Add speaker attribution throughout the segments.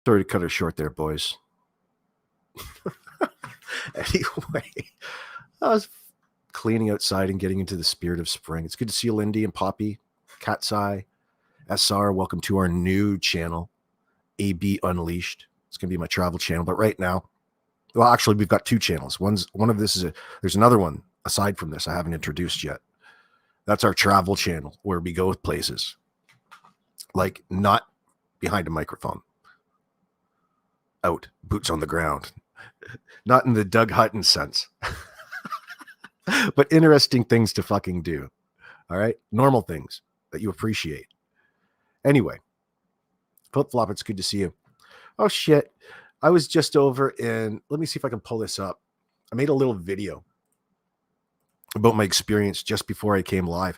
Speaker 1: Sorry to cut her short there, boys. Anyway, I was cleaning outside and getting into the spirit of spring. It's good to see you, Lindy and Poppy, Cat's Eye, SR. Welcome to our new channel, AB Unleashed. It's going to be my travel channel. But right now, well, actually, we've got two channels. One of this is there's another one aside from this I haven't introduced yet. That's our travel channel where we go with places, like not behind a microphone, out, boots on the ground, not in the Doug Hutton sense, but interesting things to fucking do. All right, normal things that you appreciate. Anyway, Flip Flop, it's good to see you. Oh shit, I was just over in. Let me see if I can pull this up. I made a little video about my experience just before I came live.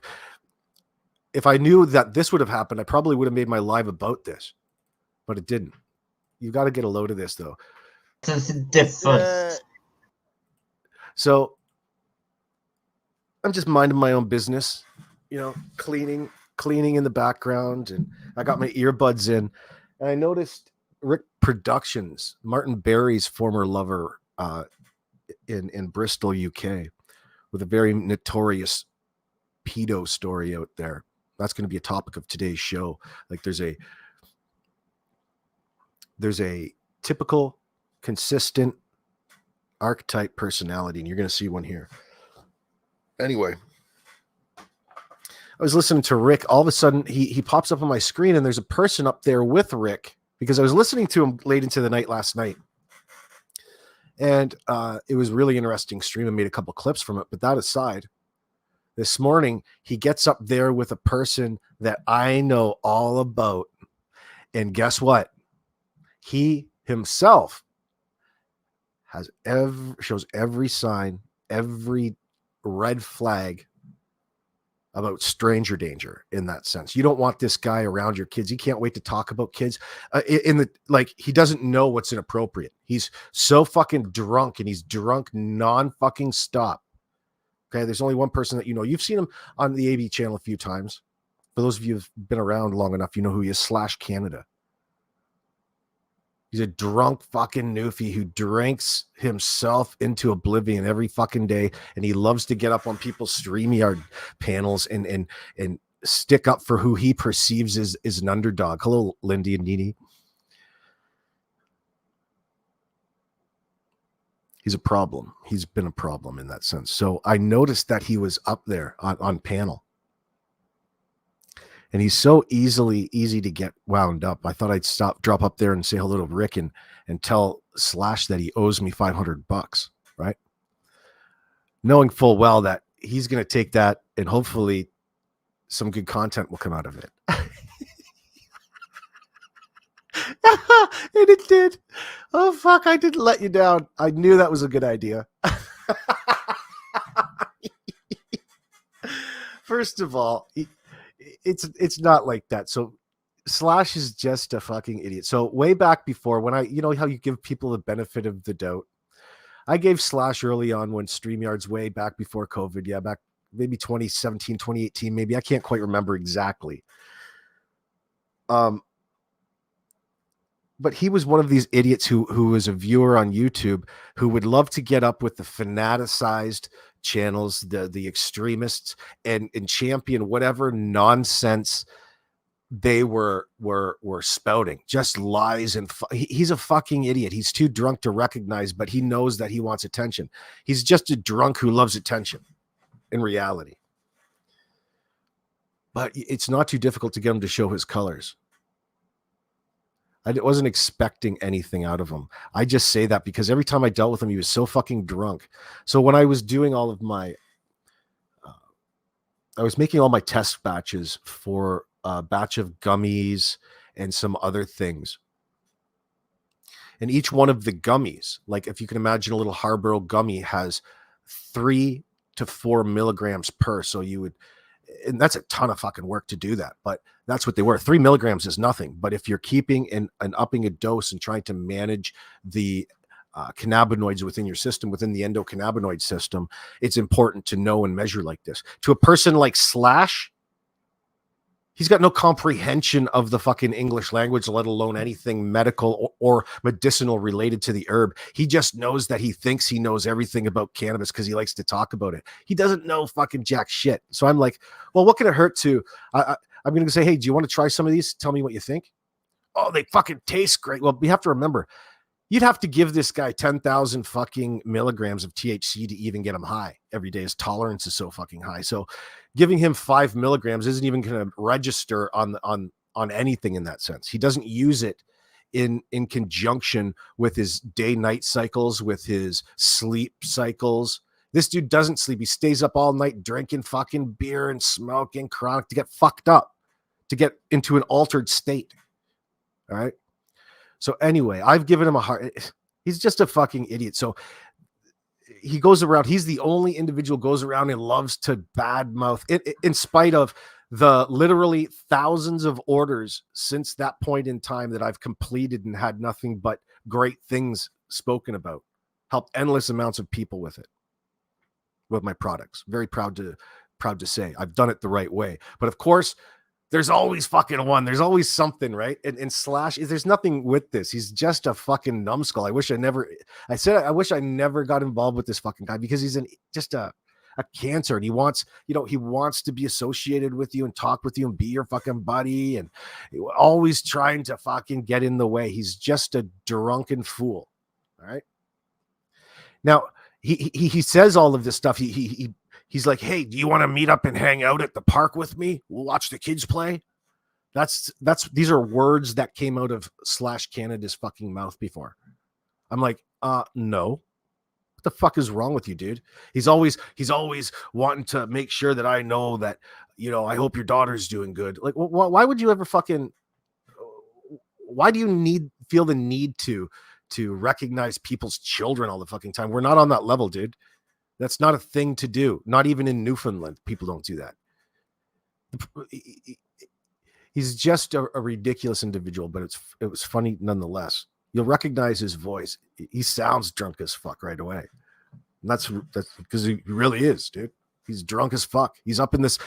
Speaker 1: If I knew that this would have happened, I probably would have made my live about this, but it didn't. You got to get a load of this though.
Speaker 2: It's different.
Speaker 1: So I'm just minding my own business, you know, cleaning in the background, and I got my earbuds in, and I noticed Rick Productions, Martin Barry's former lover, in Bristol, UK, with a very notorious pedo story out there. That's going to be a topic of today's show. Like there's a typical, consistent archetype personality, and you're going to see one here. Anyway, I was listening to Rick. All of a sudden, he pops up on my screen, and there's a person up there with Rick because I was listening to him late into the night last night. And it was really interesting stream. I made a couple clips from it. But that aside, this morning, he gets up there with a person that I know all about. And guess what? He himself shows every sign, every red flag about stranger danger in that sense. You don't want this guy around your kids. He can't wait to talk about kids. He doesn't know what's inappropriate. He's so fucking drunk, and he's drunk non-fucking stop. Okay, there's only one person that you know. You've seen him on the AB channel a few times. For those of you who've been around long enough, you know who he is, /Canada. He's a drunk fucking newfie who drinks himself into oblivion every fucking day, and he loves to get up on people's StreamYard panels and stick up for who he perceives as an underdog. Hello, Lindy and Nini. He's a problem. He's been a problem in that sense. So I noticed that he was up there on panel. And he's so easy to get wound up. I thought I'd drop up there and say hello to Rick and tell / that he owes me $500, right? Knowing full well that he's going to take that and hopefully some good content will come out of it. And it did. Oh, fuck. I didn't let you down. I knew that was a good idea. First of all, it's not like that. So / is just a fucking idiot. So way back before, when you know how you give people the benefit of the doubt, I gave / early on when StreamYard's way back before COVID. Yeah, back maybe 2017, 2018, maybe. I can't quite remember exactly. But he was one of these idiots who was a viewer on YouTube who would love to get up with the fanaticized channels, the extremists, and champion whatever nonsense they were spouting, just lies. And he's a fucking idiot. He's too drunk to recognize, but he knows that he wants attention. He's just a drunk who loves attention in reality. But it's not too difficult to get him to show his colors. I wasn't expecting anything out of him. I just say that because every time I dealt with him, he was so fucking drunk. So when I was doing all of my, I was making all my test batches for a batch of gummies and some other things. And each one of the gummies, like if you can imagine a little Harborough gummy, has 3 to 4 milligrams per. So you would, and that's a ton of fucking work to do that, but that's what they were. 3 milligrams is nothing. But if you're keeping and upping a dose and trying to manage the cannabinoids within your system, within the endocannabinoid system, it's important to know and measure like this. To a person like /, He's got no comprehension of the fucking English language, let alone anything medical or medicinal related to the herb. He just knows that he thinks he knows everything about cannabis because he likes to talk about it. He doesn't know fucking jack shit. So I'm like, well, what can it hurt to? I'm going to say, hey, do you want to try some of these? Tell me what you think. Oh, they fucking taste great. Well, we have to remember, you'd have to give this guy 10,000 fucking milligrams of THC to even get him high every day. His tolerance is so fucking high. So giving him 5 milligrams isn't even going to register on anything in that sense. He doesn't use it in conjunction with his day-night cycles, with his sleep cycles. This dude doesn't sleep. He stays up all night drinking fucking beer and smoking chronic to get fucked up, to get into an altered state. All right. So anyway, I've given him a hard. He's just a fucking idiot. So he goes around. He's the only individual goes around and loves to badmouth in spite of the literally thousands of orders since that point in time that I've completed and had nothing but great things spoken about. Helped endless amounts of people with it, with my products. Very proud to say I've done it the right way. But of course, there's always fucking one. There's always something, right? And Slash, there's nothing with this. He's just a fucking numbskull. I wish I never got involved with this fucking guy because he's just a cancer. And he wants to be associated with you and talk with you and be your fucking buddy and always trying to fucking get in the way. He's just a drunken fool. All right. Now, he says all of this stuff. He's like, hey, do you want to meet up and hang out at the park with me? We'll watch the kids play. These are words that came out of Slash Canada's fucking mouth before. I'm like, no. What the fuck is wrong with you, dude? He's always wanting to make sure that I know that, I hope your daughter's doing good. Like, why would you ever why do you feel the need to recognize people's children all the fucking time? We're not on that level, dude. That's not a thing to do. Not even in Newfoundland, people don't do that. He's just a ridiculous individual, but it was funny nonetheless. You'll recognize his voice. He sounds drunk as fuck right away. And that's because he really is, dude. He's drunk as fuck. He's up in this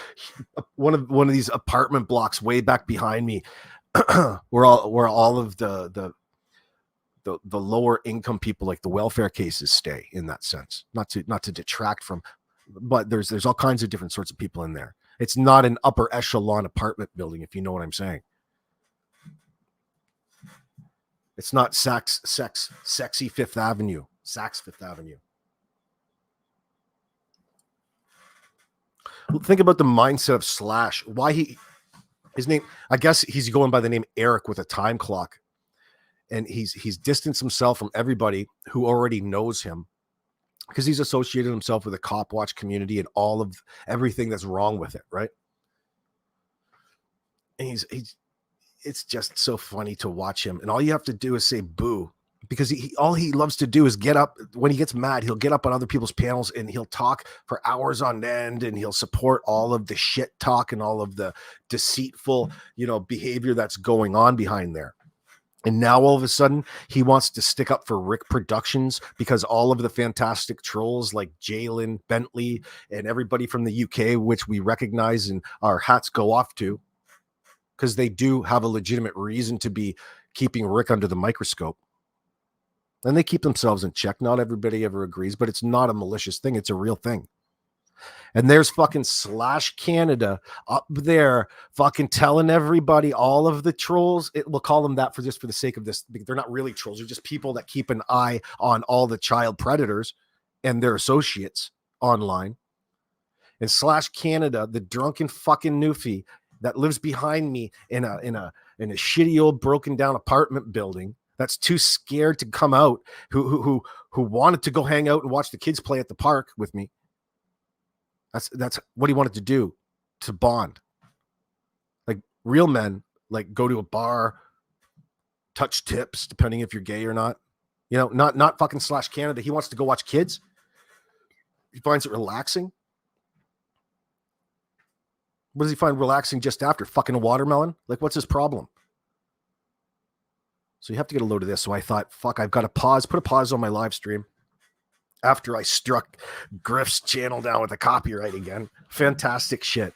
Speaker 1: one of these apartment blocks way back behind me, where all of the lower income people, like the welfare cases, stay in that sense. Not to detract from, but there's all kinds of different sorts of people in there. It's not an upper echelon apartment building, if you know what I'm saying. It's not sexy Fifth Avenue, Saks Fifth Avenue. Think about the mindset of Slash. Why his name, I guess he's going by the name Eric with a time clock. And he's distanced himself from everybody who already knows him because he's associated himself with the cop watch community and all of everything that's wrong with it, right? And it's just so funny to watch him. And all you have to do is say boo, because all he loves to do is get up. When he gets mad, he'll get up on other people's panels and he'll talk for hours on end, and he'll support all of the shit talk and all of the deceitful, behavior that's going on behind there. And now all of a sudden he wants to stick up for Rick Productions because all of the fantastic trolls like Jalen Bentley and everybody from the UK, which we recognize and our hats go off to, because they do have a legitimate reason to be keeping Rick under the microscope. And they keep themselves in check. Not everybody ever agrees, but it's not a malicious thing. It's a real thing. And there's fucking Slash Canada up there fucking telling everybody, all of the trolls, we'll call them that for the sake of this. They're not really trolls. They're just people that keep an eye on all the child predators and their associates online. And Slash Canada, the drunken fucking newfie that lives behind me in a shitty old broken down apartment building that's too scared to come out, who wanted to go hang out and watch the kids play at the park with me. That's what he wanted to do, to bond. Like real men, like go to a bar, touch tips, depending if you're gay or not. Not fucking Slash Canada. He wants to go watch kids. He finds it relaxing. What does he find relaxing just after? Fucking a watermelon? Like, what's his problem? So you have to get a load of this. So I thought, fuck, I've got to put a pause on my live stream. after I struck Griff's channel down with the copyright again. Fantastic shit.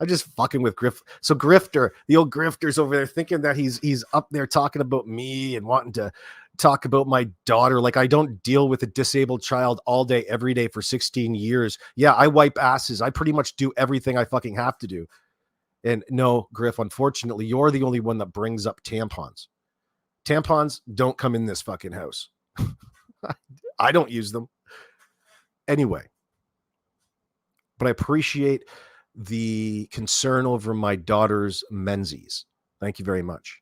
Speaker 1: I'm just fucking with Griff. So Grifter, the old Grifter's over there thinking that he's up there talking about me and wanting to talk about my daughter. Like I don't deal with a disabled child all day, every day for 16 years. Yeah, I wipe asses. I pretty much do everything I fucking have to do. And no, Griff, unfortunately, you're the only one that brings up tampons. Tampons don't come in this fucking house. I don't use them. Anyway, but I appreciate the concern over my daughter's menses. Thank you very much.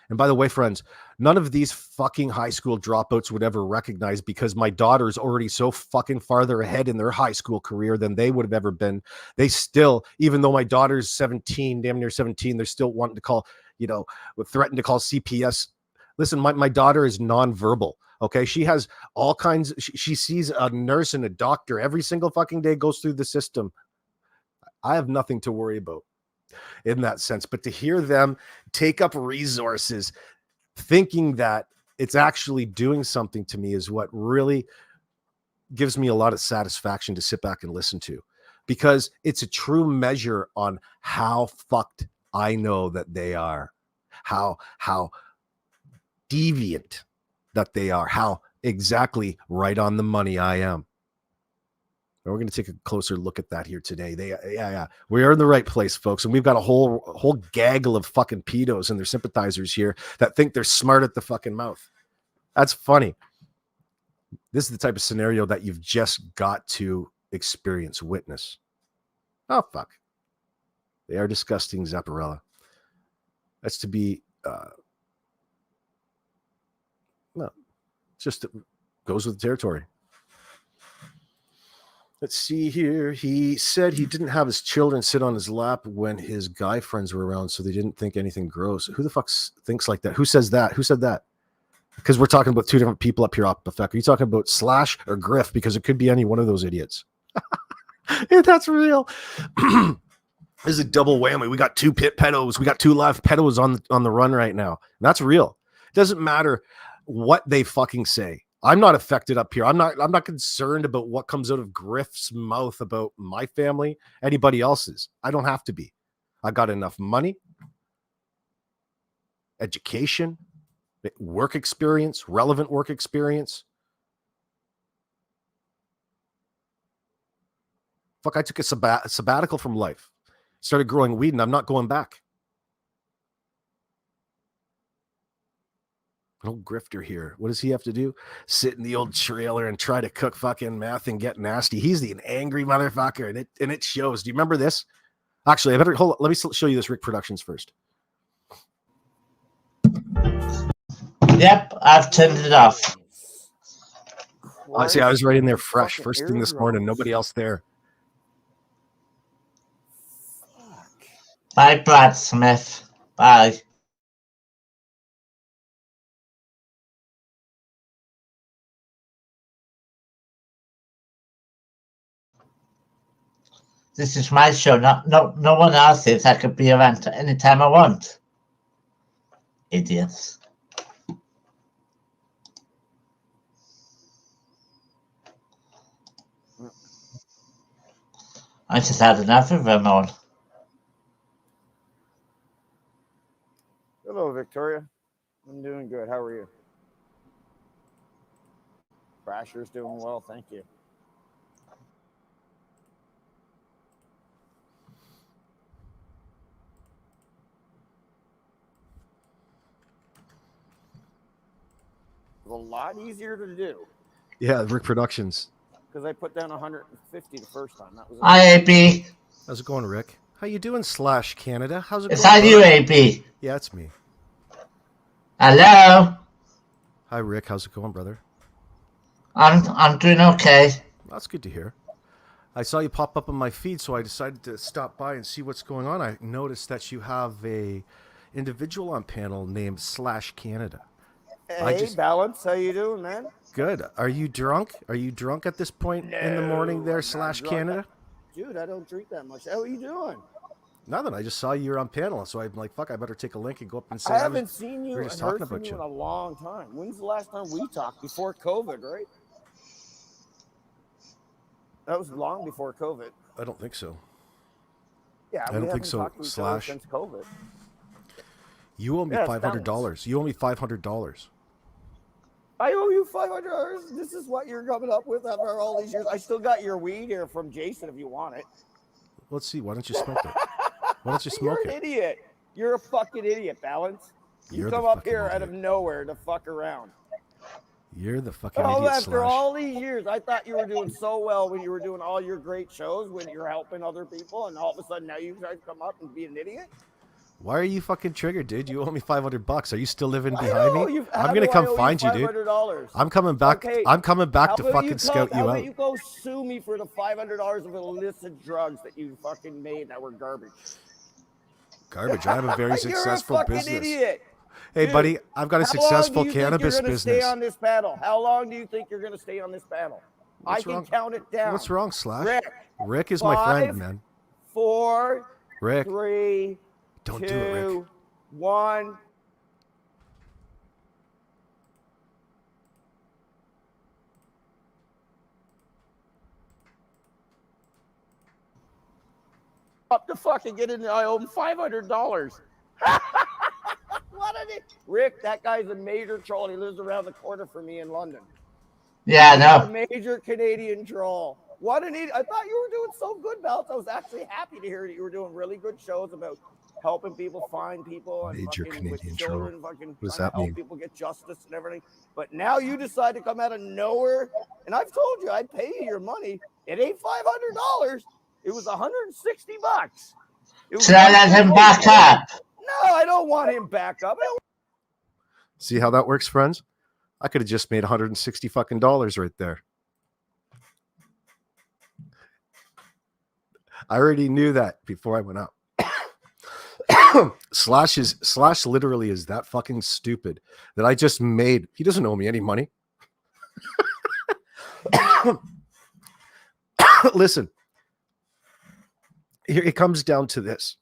Speaker 1: And by the way, friends, none of these fucking high school dropouts would ever recognize, because my daughter's already so fucking farther ahead in their high school career than they would have ever been. They still, even though my daughter's 17, damn near 17, they're still wanting to call, threaten to call CPS. Listen, my daughter is nonverbal. Okay. She has all kinds. She sees a nurse and a doctor every single fucking day, goes through the system. I have nothing to worry about in that sense, but to hear them take up resources thinking that it's actually doing something to me is what really gives me a lot of satisfaction to sit back and listen to, because it's a true measure on how fucked I know that they are, how deviant that they are, how exactly right on the money I am. And we're going to take a closer look at that here today. We are in the right place, folks. And we've got a whole gaggle of fucking pedos and their sympathizers here that think they're smart at the fucking mouth. That's funny. This is the type of scenario that you've just got to experience, witness. Oh, fuck. They are disgusting, Zapparella. That's to be, no, just goes with the territory. Let's see here. He said he didn't have his children sit on his lap when his guy friends were around, so they didn't think anything gross. Who the fuck thinks like that? Who says that? Who said that? Because we're talking about two different people up here, Op Effect. Are you talking about Slash or Griff? Because it could be any one of those idiots. Yeah, that's real. This is a double whammy. We got two pit pedos. We got two live pedos on the run right now. And that's real. It doesn't matter what they fucking say. I'm not affected up here. I'm not concerned about what comes out of Griff's mouth about my family, anybody else's. I don't have to be. I got enough money, education, work experience, relevant work experience. Fuck, I took a sabbatical from life. Started growing weed, and I'm not going back. An old grifter here. What does he have to do? Sit in the old trailer and try to cook fucking meth and get nasty. He's an angry motherfucker, and it shows. Do you remember this? Actually, I better hold on. Let me show you this Rick Productions first.
Speaker 2: Yep, I've turned it off.
Speaker 1: I see. I was right in there fresh, first thing this morning. Nobody else there.
Speaker 2: Bye, Brad Smith. Bye. This is my show, no one else's. I could be around anytime I want. Idiots. I just had enough of them all.
Speaker 3: Hello, Victoria. I'm doing good. How are you? Brasher's doing well, thank you. It was a lot easier to do.
Speaker 1: Yeah, Rick Productions.
Speaker 3: Because I put down 150 the first time. That was
Speaker 2: Hi, AB.
Speaker 1: How's it going, Rick? How you doing, Slash Canada? How's it going?
Speaker 2: Is that you, AB?
Speaker 1: Yeah, it's me.
Speaker 2: Hello.
Speaker 1: Hi, Rick. How's it going, brother?
Speaker 2: I'm doing okay.
Speaker 1: That's good to hear. I saw you pop up on my feed, so I decided to stop by and see what's going on. I noticed that you have a individual on panel named Slash Canada.
Speaker 3: Hey, Balance, how you doing, man?
Speaker 1: Good. Are you drunk? Are you drunk at this point in the morning there, Slash Canada?
Speaker 3: Dude, I don't drink that much. How are you doing?
Speaker 1: Nothing. I just saw you were on panel, so I'm like, fuck, I better take a link and go up and say
Speaker 3: I haven't seen you
Speaker 1: and
Speaker 3: heard from you in a long time. When's the last time we talked? Before COVID, right? That was long before COVID.
Speaker 1: I don't think so.
Speaker 3: Yeah,
Speaker 1: I
Speaker 3: we
Speaker 1: don't think
Speaker 3: haven't
Speaker 1: so.
Speaker 3: talked to each other since COVID.
Speaker 1: You owe me
Speaker 3: Yeah, it's
Speaker 1: $500. You owe me $500.
Speaker 3: I owe you $500. This is what you're coming up with after all these years. I still got your weed here from Jason if you want it.
Speaker 1: Let's see. Why don't you smoke it? Why don't you smoke
Speaker 3: You're
Speaker 1: it?
Speaker 3: an idiot. You're a fucking idiot, Balance. You
Speaker 1: You're the
Speaker 3: come up
Speaker 1: fucking
Speaker 3: here out
Speaker 1: idiot.
Speaker 3: of nowhere to fuck around.
Speaker 1: You're the fucking
Speaker 3: Oh,
Speaker 1: idiot,
Speaker 3: after
Speaker 1: Slash.
Speaker 3: all these years, I thought you were doing so well when you were doing all your great shows, when you're helping other people, and all of a sudden now you try to come up and be an idiot.
Speaker 1: Why are you fucking triggered, dude? You owe me $500. Are you still living
Speaker 3: I
Speaker 1: behind
Speaker 3: know,
Speaker 1: me? I'm gonna come find you, dude.
Speaker 3: $500.
Speaker 1: I'm coming back.
Speaker 3: Okay,
Speaker 1: I'm coming back
Speaker 3: How
Speaker 1: to
Speaker 3: about
Speaker 1: fucking scout you
Speaker 3: How
Speaker 1: out.
Speaker 3: about you go sue me for the $500 of illicit drugs that you fucking made that were garbage?
Speaker 1: Garbage. I have a very successful
Speaker 3: You're a fucking
Speaker 1: business.
Speaker 3: idiot.
Speaker 1: Hey,
Speaker 3: Dude,
Speaker 1: buddy, I've got a successful cannabis
Speaker 3: Stay
Speaker 1: business.
Speaker 3: on this panel? How long do you think you're going to stay on this panel?
Speaker 1: What's
Speaker 3: I can
Speaker 1: wrong?
Speaker 3: count it down.
Speaker 1: What's wrong, Slash?
Speaker 3: Rick,
Speaker 1: Rick is my friend,
Speaker 3: 5,
Speaker 1: man.
Speaker 3: 4,
Speaker 1: Rick,
Speaker 3: 3,
Speaker 1: don't
Speaker 3: 2,
Speaker 1: do it, Rick.
Speaker 3: 1. Up to fucking get in. I owe him $500. What an it, Rick? That guy's a major troll. He lives around the corner from me in London.
Speaker 2: Yeah, I
Speaker 3: A
Speaker 2: know.
Speaker 3: major Canadian troll. What an idiot. I thought you were doing so good, Belts. I was actually happy to hear that you were doing really good shows about helping people find people and
Speaker 1: Major
Speaker 3: fucking with
Speaker 1: Canadian
Speaker 3: children,
Speaker 1: troll.
Speaker 3: fucking
Speaker 1: What does
Speaker 3: trying
Speaker 1: that
Speaker 3: to help
Speaker 1: mean?
Speaker 3: people get justice and everything. But now you decide to come out of nowhere. And I've told you, I'd pay you your money. It ain't $500. It was $160. It was
Speaker 2: Should I let him back up?
Speaker 3: No, I don't want him back up.
Speaker 1: See how that works, friends? I could have just made $160 fucking dollars right there. I already knew that before I went up. Slash literally is that fucking stupid that I just made. He doesn't owe me any money. Listen, here it comes down to this.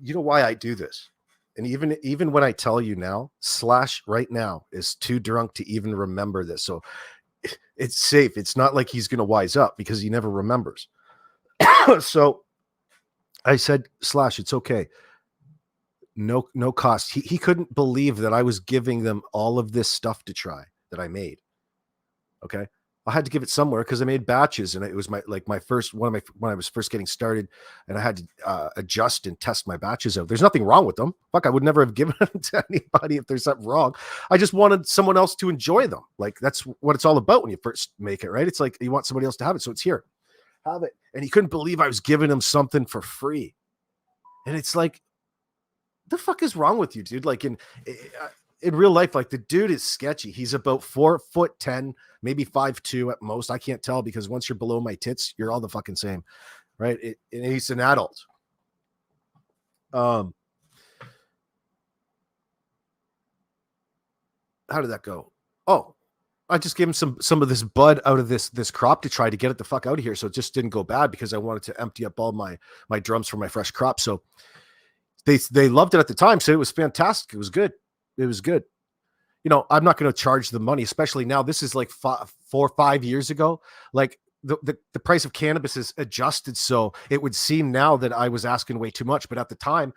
Speaker 1: You know why I do this? And even when I tell you now, Slash right now is too drunk to even remember this. So it's safe. It's not like he's going to wise up because he never remembers. So I said, Slash, it's okay. No cost. He couldn't believe that I was giving them all of this stuff to try that I made. Okay. I had to give it somewhere because I made batches and it was my first when I was first getting started, and I had to adjust and test my batches out. There's nothing wrong with them. Fuck, I would never have given them to anybody if there's something wrong. I just wanted someone else to enjoy them. Like that's what it's all about when you first make it, right? It's like you want somebody else to have it, so it's here, have it. And he couldn't believe I was giving him something for free, and it's like, the fuck is wrong with you, dude? Like in real life, like the dude is sketchy. He's about 4'10", maybe 5'2" at most. I can't tell because once you're below my tits, you're all the fucking same, right? And he's an adult. How did that go? Oh, I just gave him some of this bud out of this crop to try to get it the fuck out of here, so it just didn't go bad because I wanted to empty up all my drums for my fresh crop. So they loved it at the time, so it was fantastic. It was good. It was good. You know, I'm not going to charge the money, especially now. This is like 4 or 5 years ago. Like the price of cannabis is adjusted, so it would seem now that I was asking way too much. But at the time,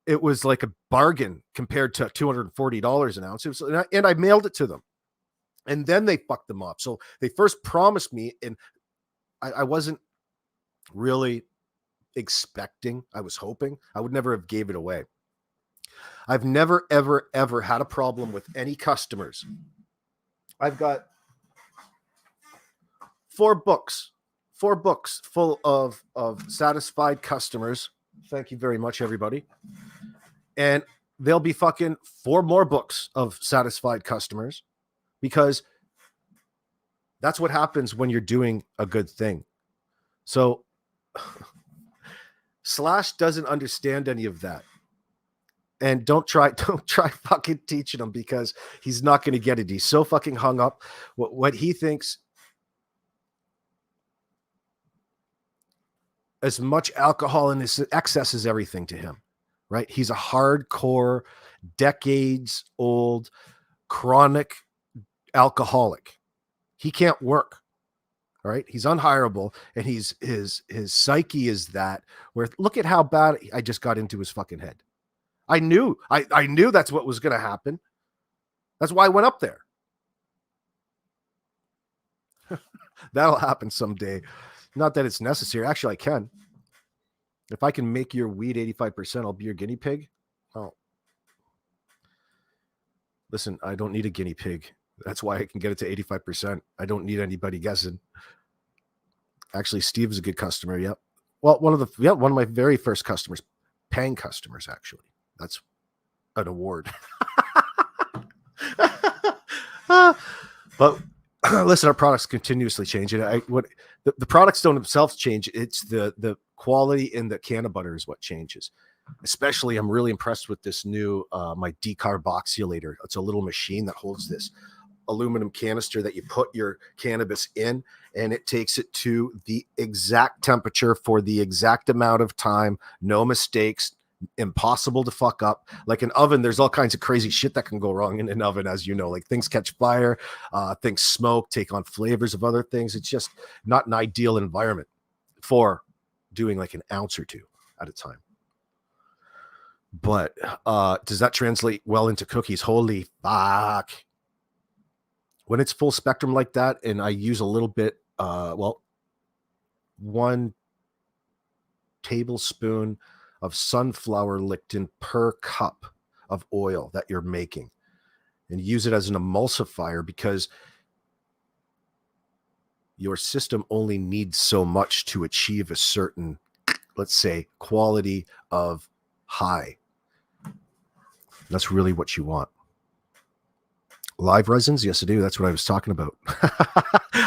Speaker 1: it was like a bargain compared to $240 an ounce. And I mailed it to them, and then they fucked them up. So they first promised me, and I wasn't really expecting. I was hoping I would never have gave it away. I've never, ever, ever had a problem with any customers. I've got 4 books full of satisfied customers. Thank you very much, everybody. And there'll be fucking 4 more books of satisfied customers, because that's what happens when you're doing a good thing. So Slash doesn't understand any of that. And don't try fucking teaching him, because he's not going to get it. He's so fucking hung up. What he thinks, as much alcohol in his excess is everything to him, right? He's a hardcore, decades old, chronic alcoholic. He can't work. All right. He's unhireable, and his psyche is that where look at how bad I just got into his fucking head. I knew that's what was going to happen. That's why I went up there. That'll happen someday. Not that it's necessary. Actually, I can. If I can make your weed 85%, I'll be your guinea pig. Oh. Listen, I don't need a guinea pig. That's why I can get it to 85%. I don't need anybody guessing. Actually, Steve is a good customer. Yep. Well, one of my very first customers, paying customers, actually. That's an award. But listen, our products continuously change. And the products don't themselves change. It's the quality in the can of butter is what changes. Especially, I'm really impressed with this new my decarboxylator. It's a little machine that holds this aluminum canister that you put your cannabis in, and it takes it to the exact temperature for the exact amount of time. No mistakes. Impossible to fuck up. Like an oven, there's all kinds of crazy shit that can go wrong in an oven, as you know, like things catch fire, things smoke, take on flavors of other things. It's just not an ideal environment for doing like an ounce or two at a time. But does that translate well into cookies? Holy fuck. When it's full spectrum like that, and I use a little bit, 1 tablespoon of sunflower lectin per cup of oil that you're making, and use it as an emulsifier, because your system only needs so much to achieve a certain, let's say, quality of high. That's really what you want. Live resins? Yes, I do. That's what I was talking about.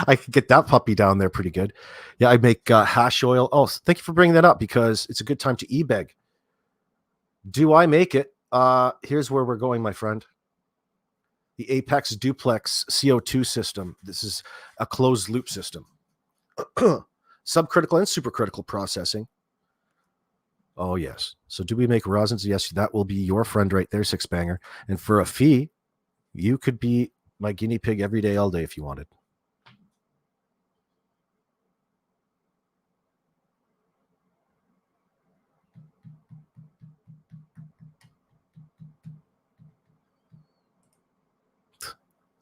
Speaker 1: I could get that puppy down there pretty good. Yeah, I make hash oil. Oh, thank you for bringing that up, because it's a good time to e-beg. Do I make it? Here's where we're going, my friend. The Apex Duplex CO2 system. This is a closed loop system. Subcritical and supercritical processing. Oh, yes. So do we make resins? Yes, that will be your friend right there, Six Banger. And for a fee, you could be my guinea pig every day, all day if you wanted.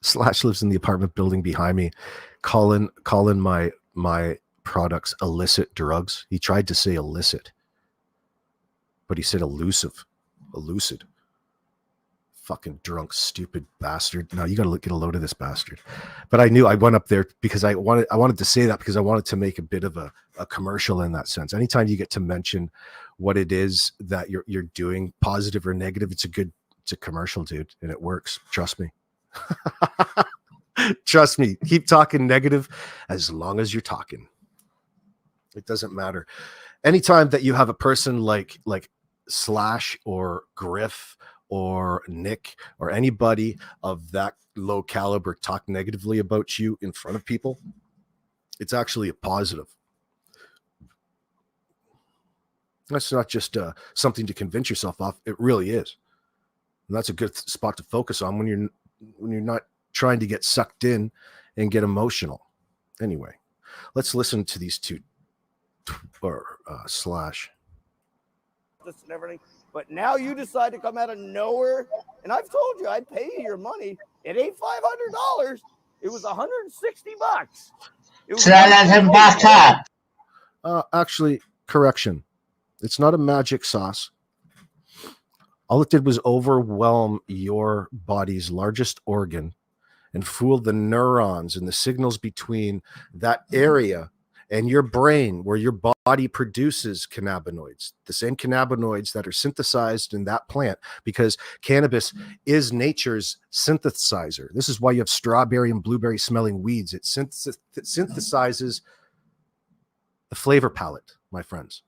Speaker 1: Slash lives in the apartment building behind me, calling my products illicit drugs. He tried to say illicit, but he said elusive, elucid. Fucking drunk, stupid bastard. No, you got to get a load of this bastard. But I knew I went up there because I wanted to say that, because I wanted to make a bit of a commercial in that sense. Anytime you get to mention what it is that you're doing, positive or negative, it's a commercial, dude, and it works. Trust me. Trust me. Keep talking negative as long as you're talking. It doesn't matter. Anytime that you have a person like Slash or Griff or Nick or anybody of that low caliber talk negatively about you in front of people, it's actually a positive. That's not just something to convince yourself of. It really is. And that's a good spot to focus on when you're not trying to get sucked in and get emotional. Anyway, let's listen to these two, or Slash.
Speaker 3: And everything. But now you decide to come out of nowhere, and I've told you I'd pay you your money. It ain't $500. It was $160.
Speaker 2: Should I let him back up?
Speaker 1: Actually, correction. It's not a magic sauce. All it did was overwhelm your body's largest organ and fool the neurons and the signals between that area and your brain, where your body produces cannabinoids, the same cannabinoids that are synthesized in that plant, because cannabis is nature's synthesizer. This is why you have strawberry and blueberry smelling weeds. It synthesizes the flavor palette, my friends.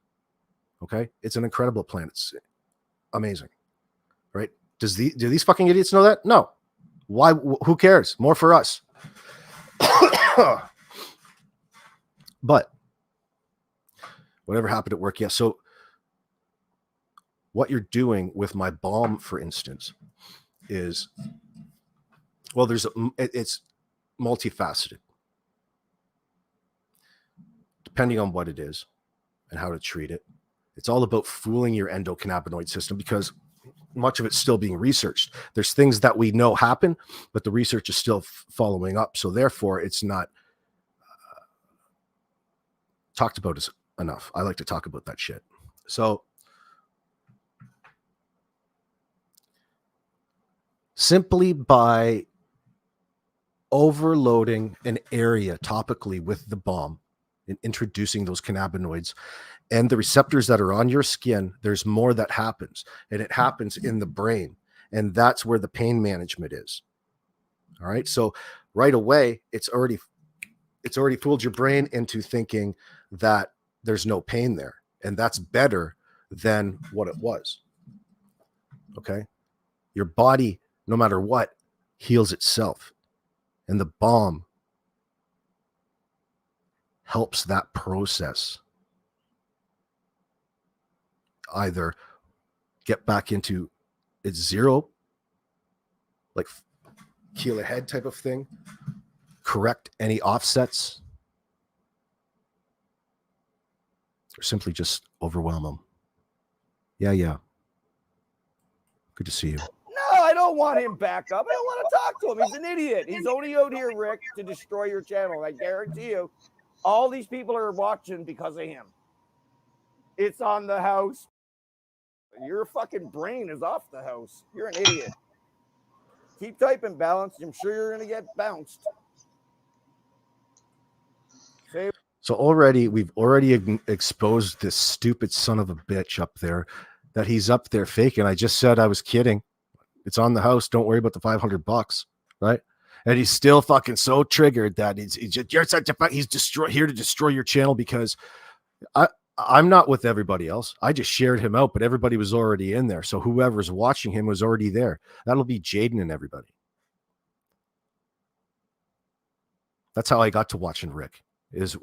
Speaker 1: Okay? It's an incredible plant. It's amazing. Right? Do these fucking idiots know that? No. Why? Who cares? More for us. But whatever happened at work, yeah. So what you're doing with my balm, for instance, is, well, it's multifaceted. depending on what it is and how to treat it. It's all about fooling your endocannabinoid system because much of it's still being researched. There's things that we know happen, but the research is still following up. So therefore, it's not talked about as enough. I like to talk about that shit. So simply by overloading an area topically with the bomb and introducing those cannabinoids and the receptors that are on your skin, there's more that happens, and it happens in the brain, and that's where the pain management is. All right, so right away it's already fooled your brain into thinking that there's no pain there, and that's better than what it was. Okay, your body, no matter what, heals itself, and the bomb helps that process either get back into its zero, like keel ahead type of thing, correct any offsets, or simply just overwhelm them. Yeah. Good to see you.
Speaker 3: No, I don't want him back up. I don't want to talk to him. He's an idiot. He's only out here, Rick, to destroy your channel. I guarantee you, all these people are watching because of him. It's on the house. Your fucking brain is off the house. You're an idiot. Keep typing balance. I'm sure you're going to get bounced.
Speaker 1: So we've already exposed this stupid son of a bitch up there, that he's up there faking. I just said I was kidding. It's on the house. Don't worry about the $500, right? And he's still fucking so triggered that he's here to destroy your channel because I'm not with everybody else. I just shared him out, but everybody was already in there. So whoever's watching him was already there. That'll be Jaden and everybody. That's how I got to watching Rick, is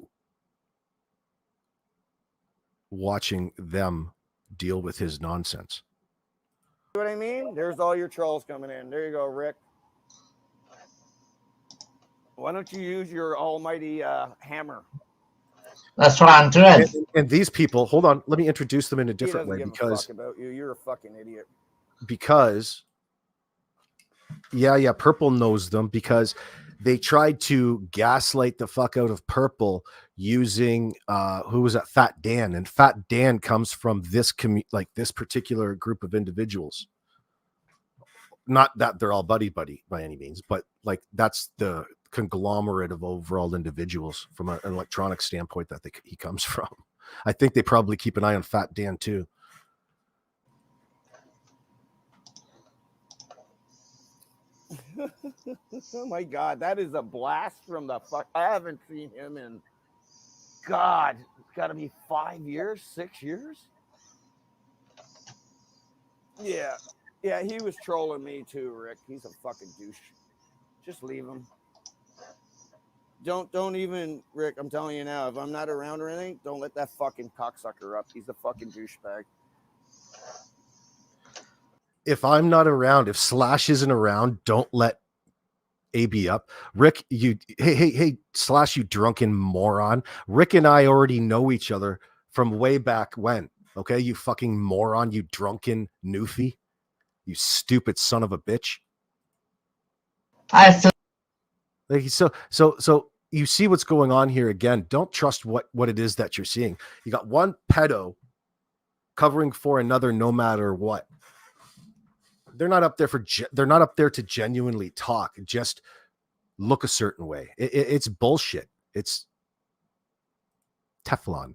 Speaker 1: watching them deal with his nonsense.
Speaker 3: You know what I mean? There's all your trolls coming in. There you go, Rick. Why don't you use your almighty hammer?
Speaker 2: That's what I'm doing.
Speaker 1: And these people, hold on, let me introduce them in a different way, because
Speaker 3: fuck about you. You're a fucking idiot.
Speaker 1: Because Purple knows them, because they tried to gaslight the fuck out of Purple using who was that? Fat Dan. And Fat Dan comes from this this particular group of individuals. Not that they're all buddy by any means, but like that's the conglomerate of overall individuals from an electronic standpoint that he comes from. I think they probably keep an eye on Fat Dan too.
Speaker 3: Oh my God, that is a blast from the fuck. I haven't seen him in, God, it's got to be 5 years, 6 years. Yeah, he was trolling me too, Rick. He's a fucking douche. Just leave him. Don't even, Rick, I'm telling you now, if I'm not around or anything, don't let that fucking cocksucker up. He's a fucking douchebag.
Speaker 1: If I'm not around, if Slash isn't around, don't let AB up. Rick, hey, Slash, you drunken moron. Rick and I already know each other from way back when. Okay, you fucking moron, you drunken newfie. You stupid son of a bitch. So you see what's going on here again. Don't trust what it is that you're seeing. You got one pedo covering for another, no matter what. They're not up there to genuinely talk. Just look a certain way. It's bullshit. It's Teflon.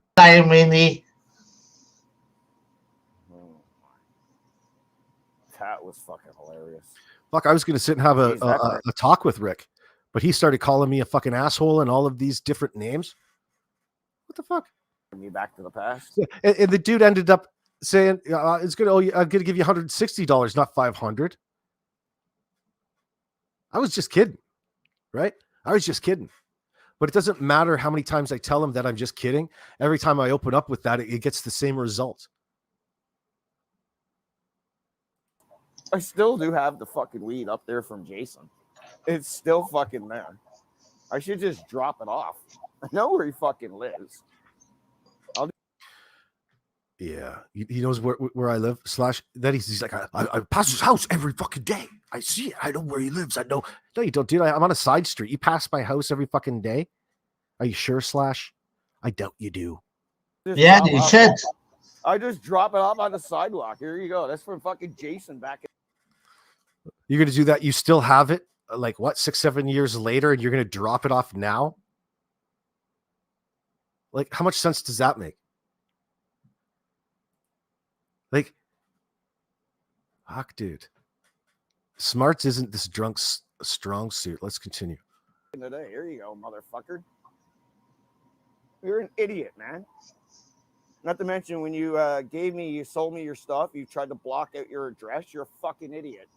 Speaker 2: That
Speaker 3: was fucking hilarious.
Speaker 1: Fuck, I was going to sit and have a talk with Rick, but he started calling me a fucking asshole and all of these different names. What the fuck?
Speaker 3: Bring me back to the past.
Speaker 1: And the dude ended up saying, "It's good. I'm going to give you $160, not $500." I was just kidding, right? I was just kidding. But it doesn't matter how many times I tell him that I'm just kidding. Every time I open up with that, it gets the same result.
Speaker 3: I still do have the fucking weed up there from Jason. It's still fucking there. I should just drop it off. I know where he fucking lives.
Speaker 1: Yeah, he knows where I live. Slash, then he's like, I pass his house every fucking day. I see it. I know where he lives. I know. No, you don't, dude. I'm on a side street. You pass my house every fucking day. Are you sure, Slash? I doubt you do.
Speaker 3: Just
Speaker 2: Yeah,
Speaker 3: drop
Speaker 2: you
Speaker 3: off-
Speaker 2: should.
Speaker 3: I just drop it off on the sidewalk. Here you go. That's from fucking Jason back.
Speaker 1: You're gonna do that? You still have it? Like what? 6-7 years later, and you're gonna drop it off now? Like, how much sense does that make? Like, fuck, dude. Smarts isn't this drunk's strong suit. Let's continue.
Speaker 3: Today. Here you go, motherfucker. You're an idiot, man. Not to mention when you you sold me your stuff, you tried to block out your address. You're a fucking idiot.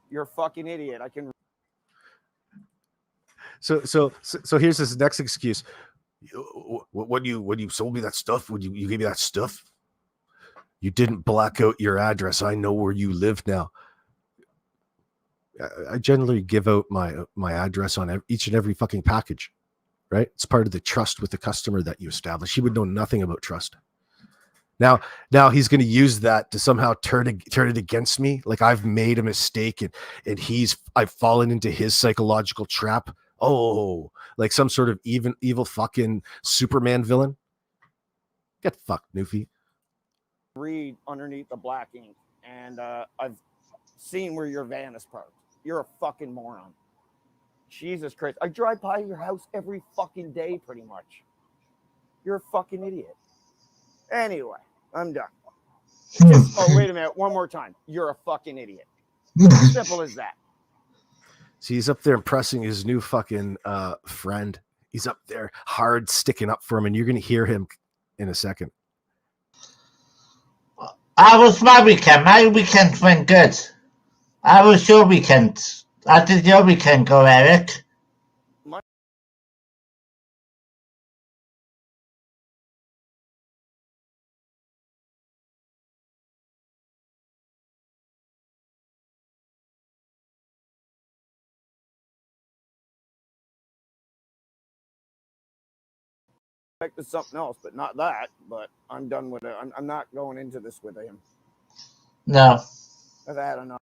Speaker 3: You're a fucking idiot. I can.
Speaker 1: So here's this next excuse. When you sold me that stuff, when you gave me that stuff, you didn't black out your address. I know where you live now. I generally give out my address on each and every fucking package, right? It's part of the trust with the customer that you establish. He would know nothing about trust. Now he's going to use that to somehow turn it against me. Like I've made a mistake and I've fallen into his psychological trap. Oh, like some sort of evil fucking Superman villain. Get fucked, Newfie.
Speaker 3: Read underneath the black ink, and I've seen where your van is parked. You're a fucking moron. Jesus Christ. I drive by your house every fucking day, pretty much. You're a fucking idiot. Anyway, I'm done. Oh, wait a minute. One more time. You're a fucking idiot. Simple as that.
Speaker 1: See, he's up there impressing his new fucking friend. He's up there hard sticking up for him, and you're going to hear him in a second.
Speaker 2: How was my weekend? My weekend went good. How was your weekend? How did your weekend go, Eric?
Speaker 3: Expected something else, but not that. But I'm done with it. I'm not going into this with him.
Speaker 2: No.
Speaker 3: I've had enough.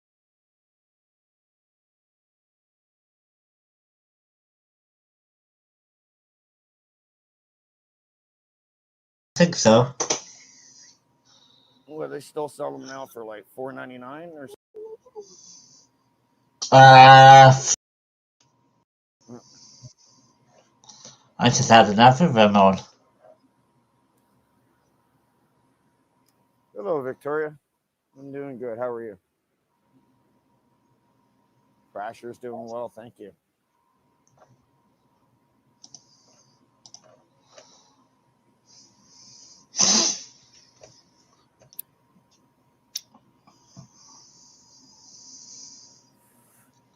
Speaker 2: I think so.
Speaker 3: Well, they still sell them now for like $4.99 or something.
Speaker 2: I just had enough of them all.
Speaker 3: Hello, Victoria. I'm doing good. How are you? Crasher's doing well. Thank you.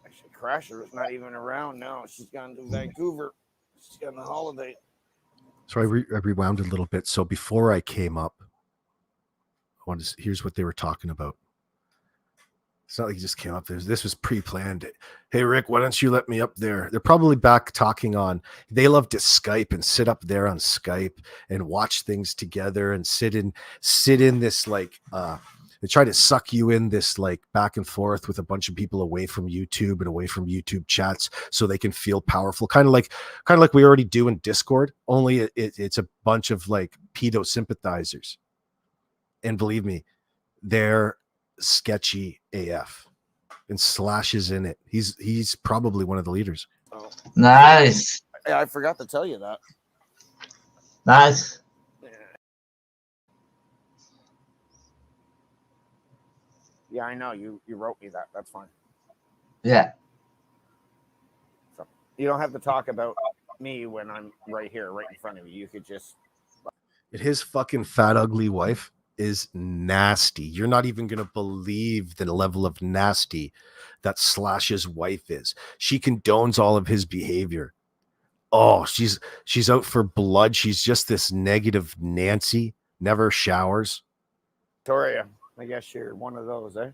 Speaker 3: Actually, Crasher is not even around now. She's gone to Vancouver. She's got a holiday.
Speaker 1: So I rewound a little bit. So before I came up, here's what they were talking about. It's not like he just came up there. This was pre-planned. Hey, Rick, why don't you let me up there? They're probably back talking on. They love to Skype and sit up there on Skype and watch things together and sit in this like they try to suck you in this like back and forth with a bunch of people away from YouTube and away from YouTube chats so they can feel powerful. Kind of like we already do in Discord. Only it's a bunch of like pedo sympathizers. And believe me, they're sketchy AF, and Slash is in it. He's probably one of the leaders.
Speaker 3: Oh.
Speaker 2: Nice.
Speaker 3: I forgot to tell you that.
Speaker 2: Nice.
Speaker 3: Yeah, I know. You wrote me that. That's fine.
Speaker 2: Yeah.
Speaker 3: So you don't have to talk about me when I'm right here, right in front of you. You could just.
Speaker 1: His fucking fat, ugly wife is nasty. You're not even going to believe the level of nasty that Slash's wife is. She condones all of his behavior. Oh, she's out for blood. She's just this negative Nancy, never showers.
Speaker 3: Victoria, I guess you're one of those, eh?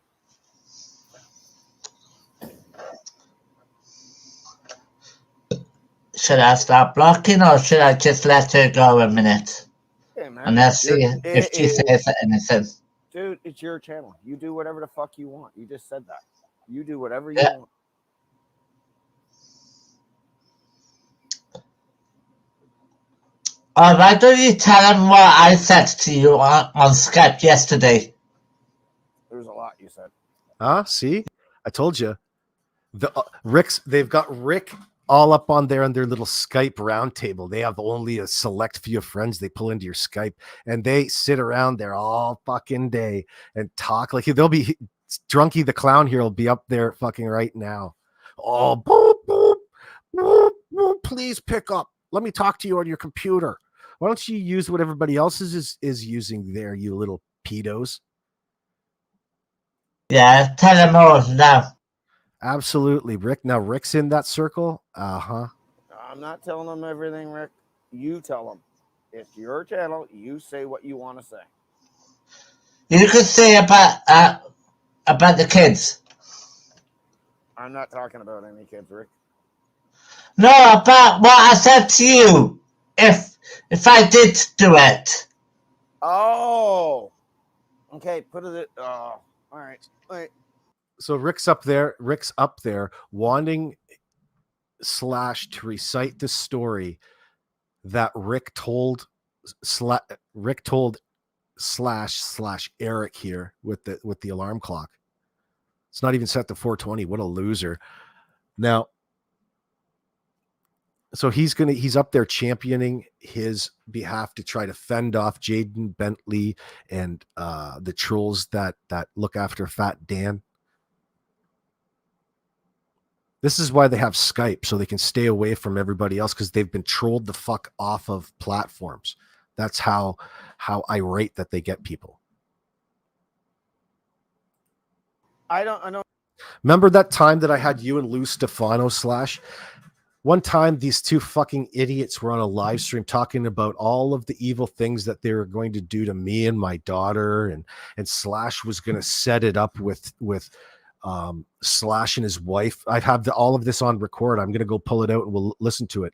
Speaker 2: Should I start blocking or should I just let her go a minute?
Speaker 3: Hey, man,
Speaker 2: And let's see if she says anything.
Speaker 3: dude, it's your channel. You do whatever the fuck you want. You just said that. You do whatever you
Speaker 2: Yeah.
Speaker 3: want.
Speaker 2: Why don't you tell him what I said to you on Skype yesterday?
Speaker 3: There's a lot you said.
Speaker 1: See, I told you. They've got Rick all up on there on their little Skype roundtable. They have only a select few friends they pull into your Skype, and they sit around there all fucking day and talk. Like they'll be Drunky the clown here will be up there fucking right now. Oh, boop, boop, boop, boop, please pick up. Let me talk to you on your computer. Why don't you use what everybody else is using there, you little pedos?
Speaker 2: Yeah, tell him all now.
Speaker 1: Absolutely, Rick. Now Rick's in that circle.
Speaker 3: I'm not telling them everything, Rick. You tell them. It's your channel. You say what you want to say.
Speaker 2: You could say about the kids.
Speaker 3: I'm not talking about any kids, Rick.
Speaker 2: No, about what I said to you. If I did do it.
Speaker 3: Oh. Okay, put it. Oh, all right.
Speaker 1: So Rick's up there wanting / to recite the story that Rick told / Eric here with the alarm clock. It's not even set to 4:20. What a loser. Now, so he's up there championing his behalf to try to fend off Jaden Bentley and the trolls that look after Fat Dan. This is why they have Skype, so they can stay away from everybody else, because they've been trolled the fuck off of platforms. That's how irate that they get people.
Speaker 3: I don't.
Speaker 1: Remember that time that I had you and Lou Stefano / one time these two fucking idiots were on a live stream talking about all of the evil things that they were going to do to me and my daughter, and Slash was going to set it up with Slash and his wife. I have all of this on record. I'm going to go pull it out and we'll listen to it.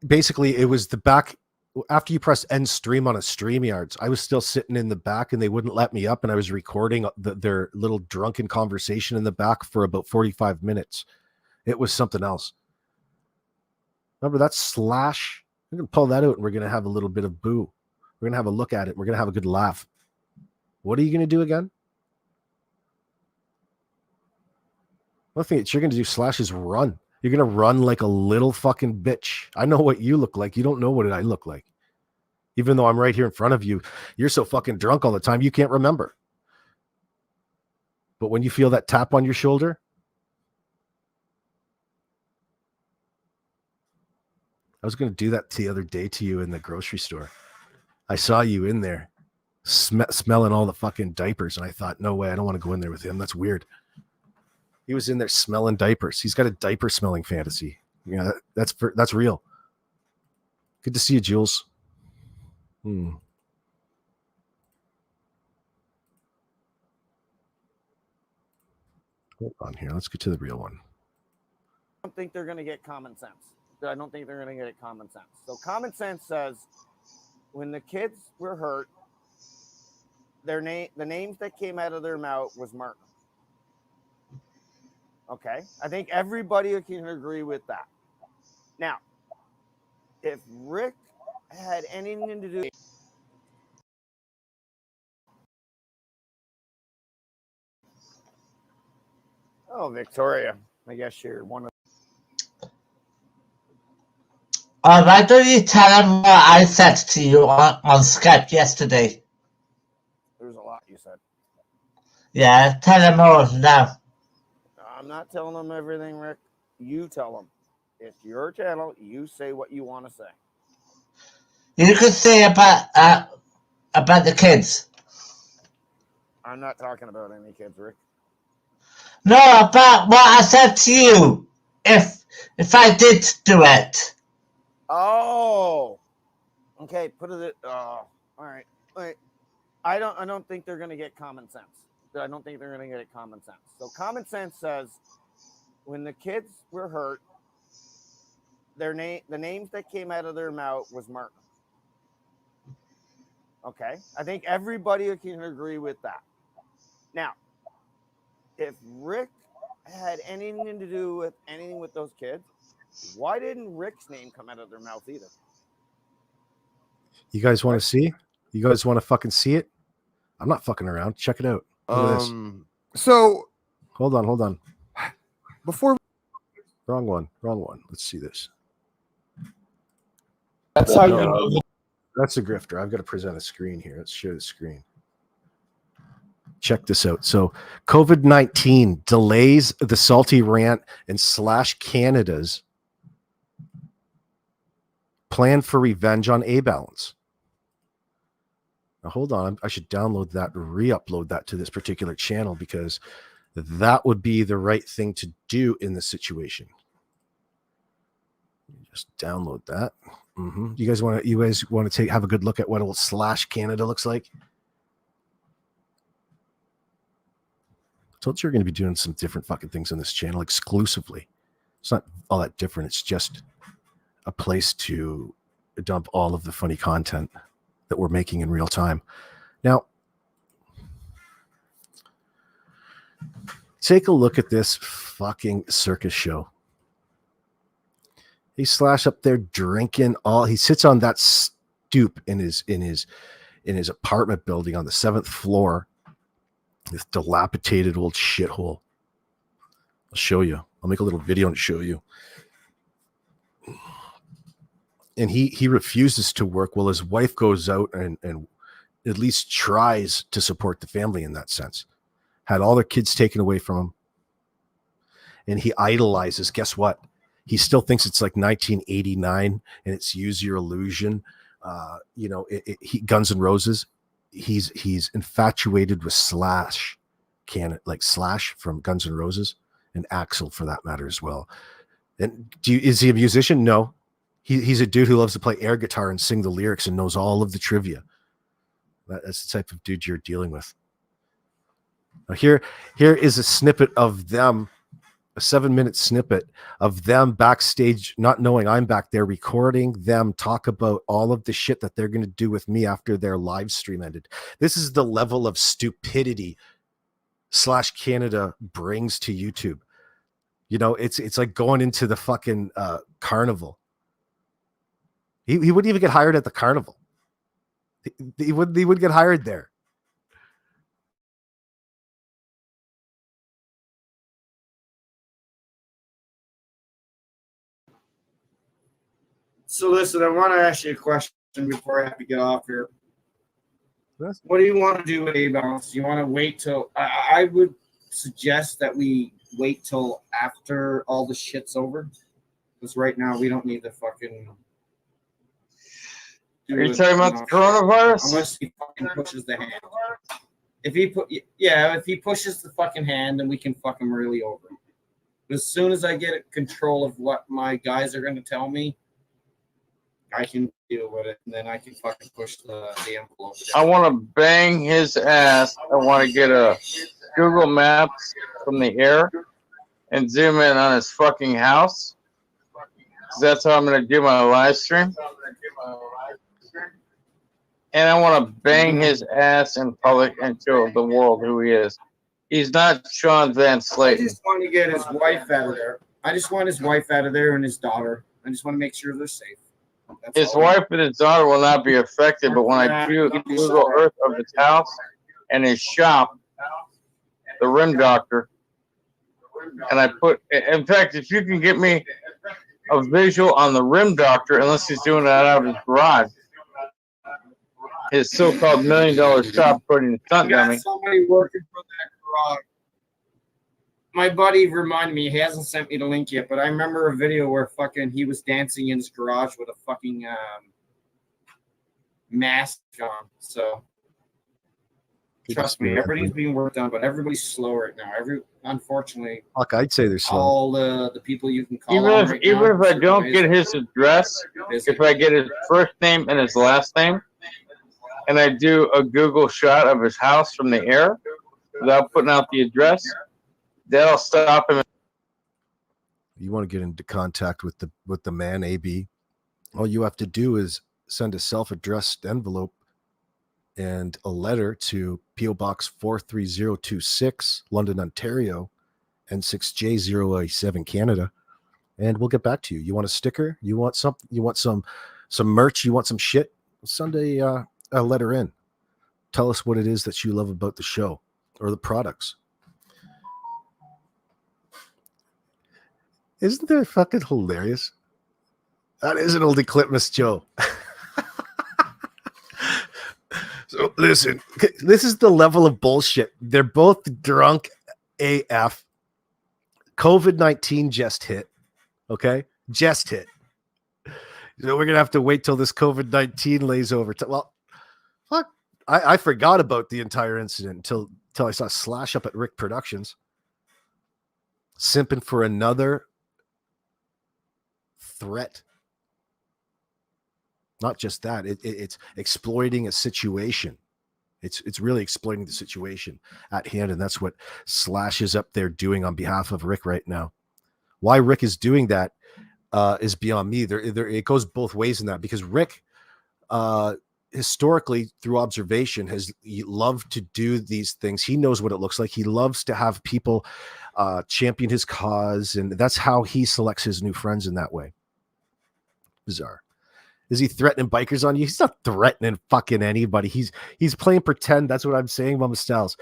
Speaker 1: Basically it was the back after you press end stream on a StreamYards. I was still sitting in the back and they wouldn't let me up, and I was recording their little drunken conversation in the back for about 45 minutes. It was something else. Remember that Slash? We're going to pull that out and we're going to have a little bit of boo. We're going to have a look at it. We're going to have a good laugh. What are you going to do again? One thing that you're going to do, Slash, is run. You're going to run like a little fucking bitch. I know what you look like. You don't know what I look like. Even though I'm right here in front of you, you're so fucking drunk all the time, you can't remember. But when you feel that tap on your shoulder, I was going to do that the other day to you in the grocery store. I saw you in there smelling all the fucking diapers, and I thought, no way, I don't want to go in there with him. That's weird. He was in there smelling diapers. He's got a diaper smelling fantasy. Yeah, that's real. Good to see you, Jules. Hold on here. Let's get to the real one.
Speaker 3: I don't think they're going to get common sense. I don't think they're going to get common sense. So common sense says when the kids were hurt, the names that came out of their mouth was Martin. Okay, I think everybody can agree with that. Now, if Rick had anything to do, oh, Victoria, I guess you're one of.
Speaker 2: Why don't you tell him what I said to you on Skype yesterday?
Speaker 3: There's a lot you said.
Speaker 2: Yeah, tell him all now.
Speaker 3: I'm not telling them everything, Rick. You tell them. It's your channel. You say what you want to say.
Speaker 2: You could say about the kids.
Speaker 3: I'm not talking about any kids, Rick.
Speaker 2: No, about what I said to you. If I did do it.
Speaker 3: Oh. Okay, put it. All right. I don't think they're going to get common sense. I don't think they're going to get common sense. So common sense says when the kids were hurt, the names that came out of their mouth was murder. Okay, I think everybody can agree with that. Now, if Rick had anything to do with anything with those kids, why didn't Rick's name come out of their mouth either?
Speaker 1: You guys want to see? You guys want to fucking see it? I'm not fucking around. Check it out. Look at this.
Speaker 4: So
Speaker 1: Hold on.
Speaker 4: before
Speaker 1: Wrong one. Let's see this.
Speaker 2: That's how
Speaker 1: No.
Speaker 2: you.
Speaker 1: That's a grifter. I've got to present a screen here. Let's share the screen. Check this out. So COVID-19 delays the Salty Rant and Slash Canada's plan for revenge on A-Balance. Now, hold on. I should download that, re-upload that to this particular channel because that would be the right thing to do in this situation. Just download that. You guys want to have a good look at what old Slash Canada looks like? I told you you're going to be doing some different fucking things on this channel exclusively. It's not all that different. It's just a place to dump all of the funny content that we're making in real time. Now, take a look at this fucking circus show. He's Slash up there drinking he sits on that stoop in his apartment building on the 7th floor. This dilapidated old shithole. I'll show you. I'll make a little video and show you. And he refuses to work while his wife goes out and at least tries to support the family in that sense. Had all their kids taken away from him. And he idolizes. Guess what? He still thinks it's like 1989 and it's Use Your Illusion. Guns N' Roses. He's infatuated with Slash, Slash from Guns N' Roses, and Axl for that matter as well. And is he a musician? No, he's a dude who loves to play air guitar and sing the lyrics and knows all of the trivia. That's the type of dude you're dealing with. Now here is a snippet of them, a 7-minute snippet of them backstage, not knowing I'm back there, recording them talk about all of the shit that they're going to do with me after their live stream ended. This is the level of stupidity Slash Canada brings to YouTube. You know, it's like going into the fucking carnival. He wouldn't even get hired at the carnival. He would get hired there.
Speaker 5: So listen, I want to ask you a question before I have to get off here.
Speaker 1: Yes.
Speaker 5: What do you want to do with A-Balance? Do you want to wait till I would suggest that we wait till after all the shit's over? Because right now we don't need to fucking
Speaker 6: Are you talking about the coronavirus?
Speaker 5: Unless he fucking pushes the hand. If he pushes the fucking hand, then we can fuck him really over. But as soon as I get control of what my guys are going to tell me, I can deal with it, and then I can fucking push the envelope.
Speaker 6: I want to bang his ass. I want to get a Google Maps from the air and zoom in on his fucking house. 'Cause that's how I'm going to do my live stream. And I want to bang his ass in public and show the world who he is. He's not Sean Van
Speaker 5: I
Speaker 6: Slayton.
Speaker 5: just want to get his wife out of there. I just want his wife out of there and his daughter. I just want to make sure they're safe. That's
Speaker 6: His
Speaker 5: all.
Speaker 6: wife and his daughter will not be affected, but when I do Google Earth of his house and his shop, the Rim Doctor, and I put, in fact, if you can get me a visual on the Rim Doctor, unless he's doing that out of his garage, his so-called $1 million shop putting the stunt
Speaker 5: I got
Speaker 6: dummy.
Speaker 5: somebody working for that garage. My buddy reminded me, he hasn't sent me the link yet, but I remember a video where fucking he was dancing in his garage with a fucking mask on. So trust me, everybody's being worked on, but everybody's slow right now. Unfortunately,
Speaker 1: Fuck, I'd say they're slow.
Speaker 5: all the people you can call
Speaker 6: Even
Speaker 5: on
Speaker 6: if
Speaker 5: right
Speaker 6: even
Speaker 5: now,
Speaker 6: if I don't get his address, if I get his first name and his last name, and I do a Google shot of his house from the air without putting out the address, that'll stop him.
Speaker 1: you want to get into contact with the man AB, all you have to do is send a self-addressed envelope and a letter to PO Box 43026, London, Ontario, N6J087, Canada, and we'll get back to you. You want a sticker? You want something? You want some merch? You want some shit? Send a letter in. Tell us what it is that you love about the show or the products. Isn't that fucking hilarious? That is an oldie clip, Miss Joe. So listen, this is the level of bullshit. They're both drunk AF. COVID-19 just hit. Okay? Just hit. So we're going to have to wait till this COVID-19 lays over. Well, fuck. I forgot about the entire incident until I saw Slash up at Rick Productions. Simping for another threat. Not just that, it's exploiting a situation. It's really exploiting the situation at hand, and that's what Slash is up there doing on behalf of Rick right now. Why Rick is doing that is beyond me. It goes both ways in that, because Rick, historically, through observation, has loved to do these things. He knows what it looks like. He loves to have people champion his cause, and that's how he selects his new friends in that way. Bizarre. Is he threatening bikers on you? He's not threatening fucking anybody. He's playing pretend. That's what I'm saying, Mama Styles.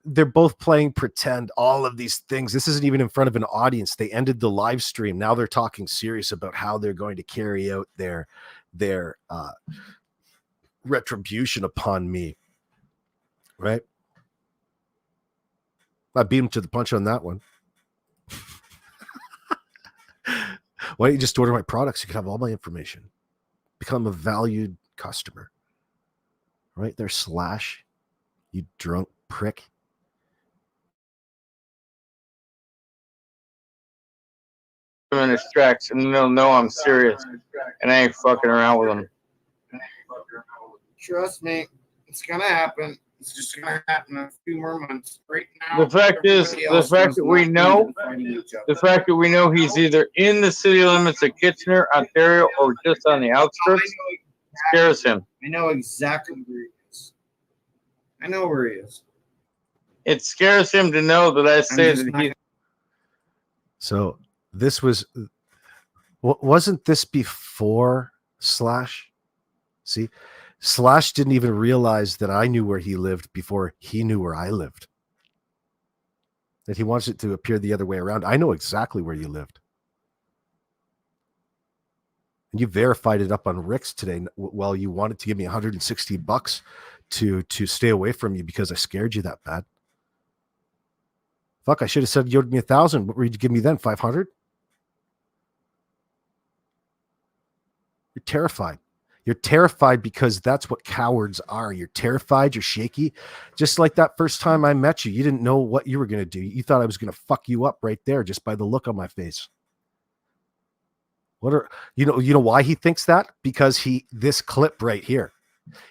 Speaker 1: They're both playing pretend, all of these things. This isn't even in front of an audience. They ended the live stream. Now they're talking serious about how they're going to carry out their retribution upon me. Right? I beat him to the punch on that one. Why don't you just order my products? You can have all my information. Become a valued customer. Right there, Slash. You drunk prick.
Speaker 6: In his tracks, and they'll know I'm serious, and I ain't fucking around with them.
Speaker 5: Trust me, it's gonna happen. It's just gonna happen in a few more months. Right now,
Speaker 6: The fact that we know he's either in the city limits of Kitchener, Ontario, or just on the outskirts scares him.
Speaker 5: I know exactly where he is. I know where he is.
Speaker 6: It scares him to know that I say that he.
Speaker 1: So this wasn't this before Slash? See, Slash didn't even realize that I knew where he lived before he knew where I lived. That he wants it to appear the other way around. I know exactly where you lived. And you verified it up on Rick's today. Well, you wanted to give me $160 to stay away from you because I scared you that bad. Fuck, I should have said you owed me $1,000. What would you give me then? $500? You're terrified. You're terrified because that's what cowards are. You're terrified. You're shaky. Just like that first time I met you. You didn't know what you were going to do. You thought I was going to fuck you up right there just by the look on my face. You know why he thinks that? Because this clip right here.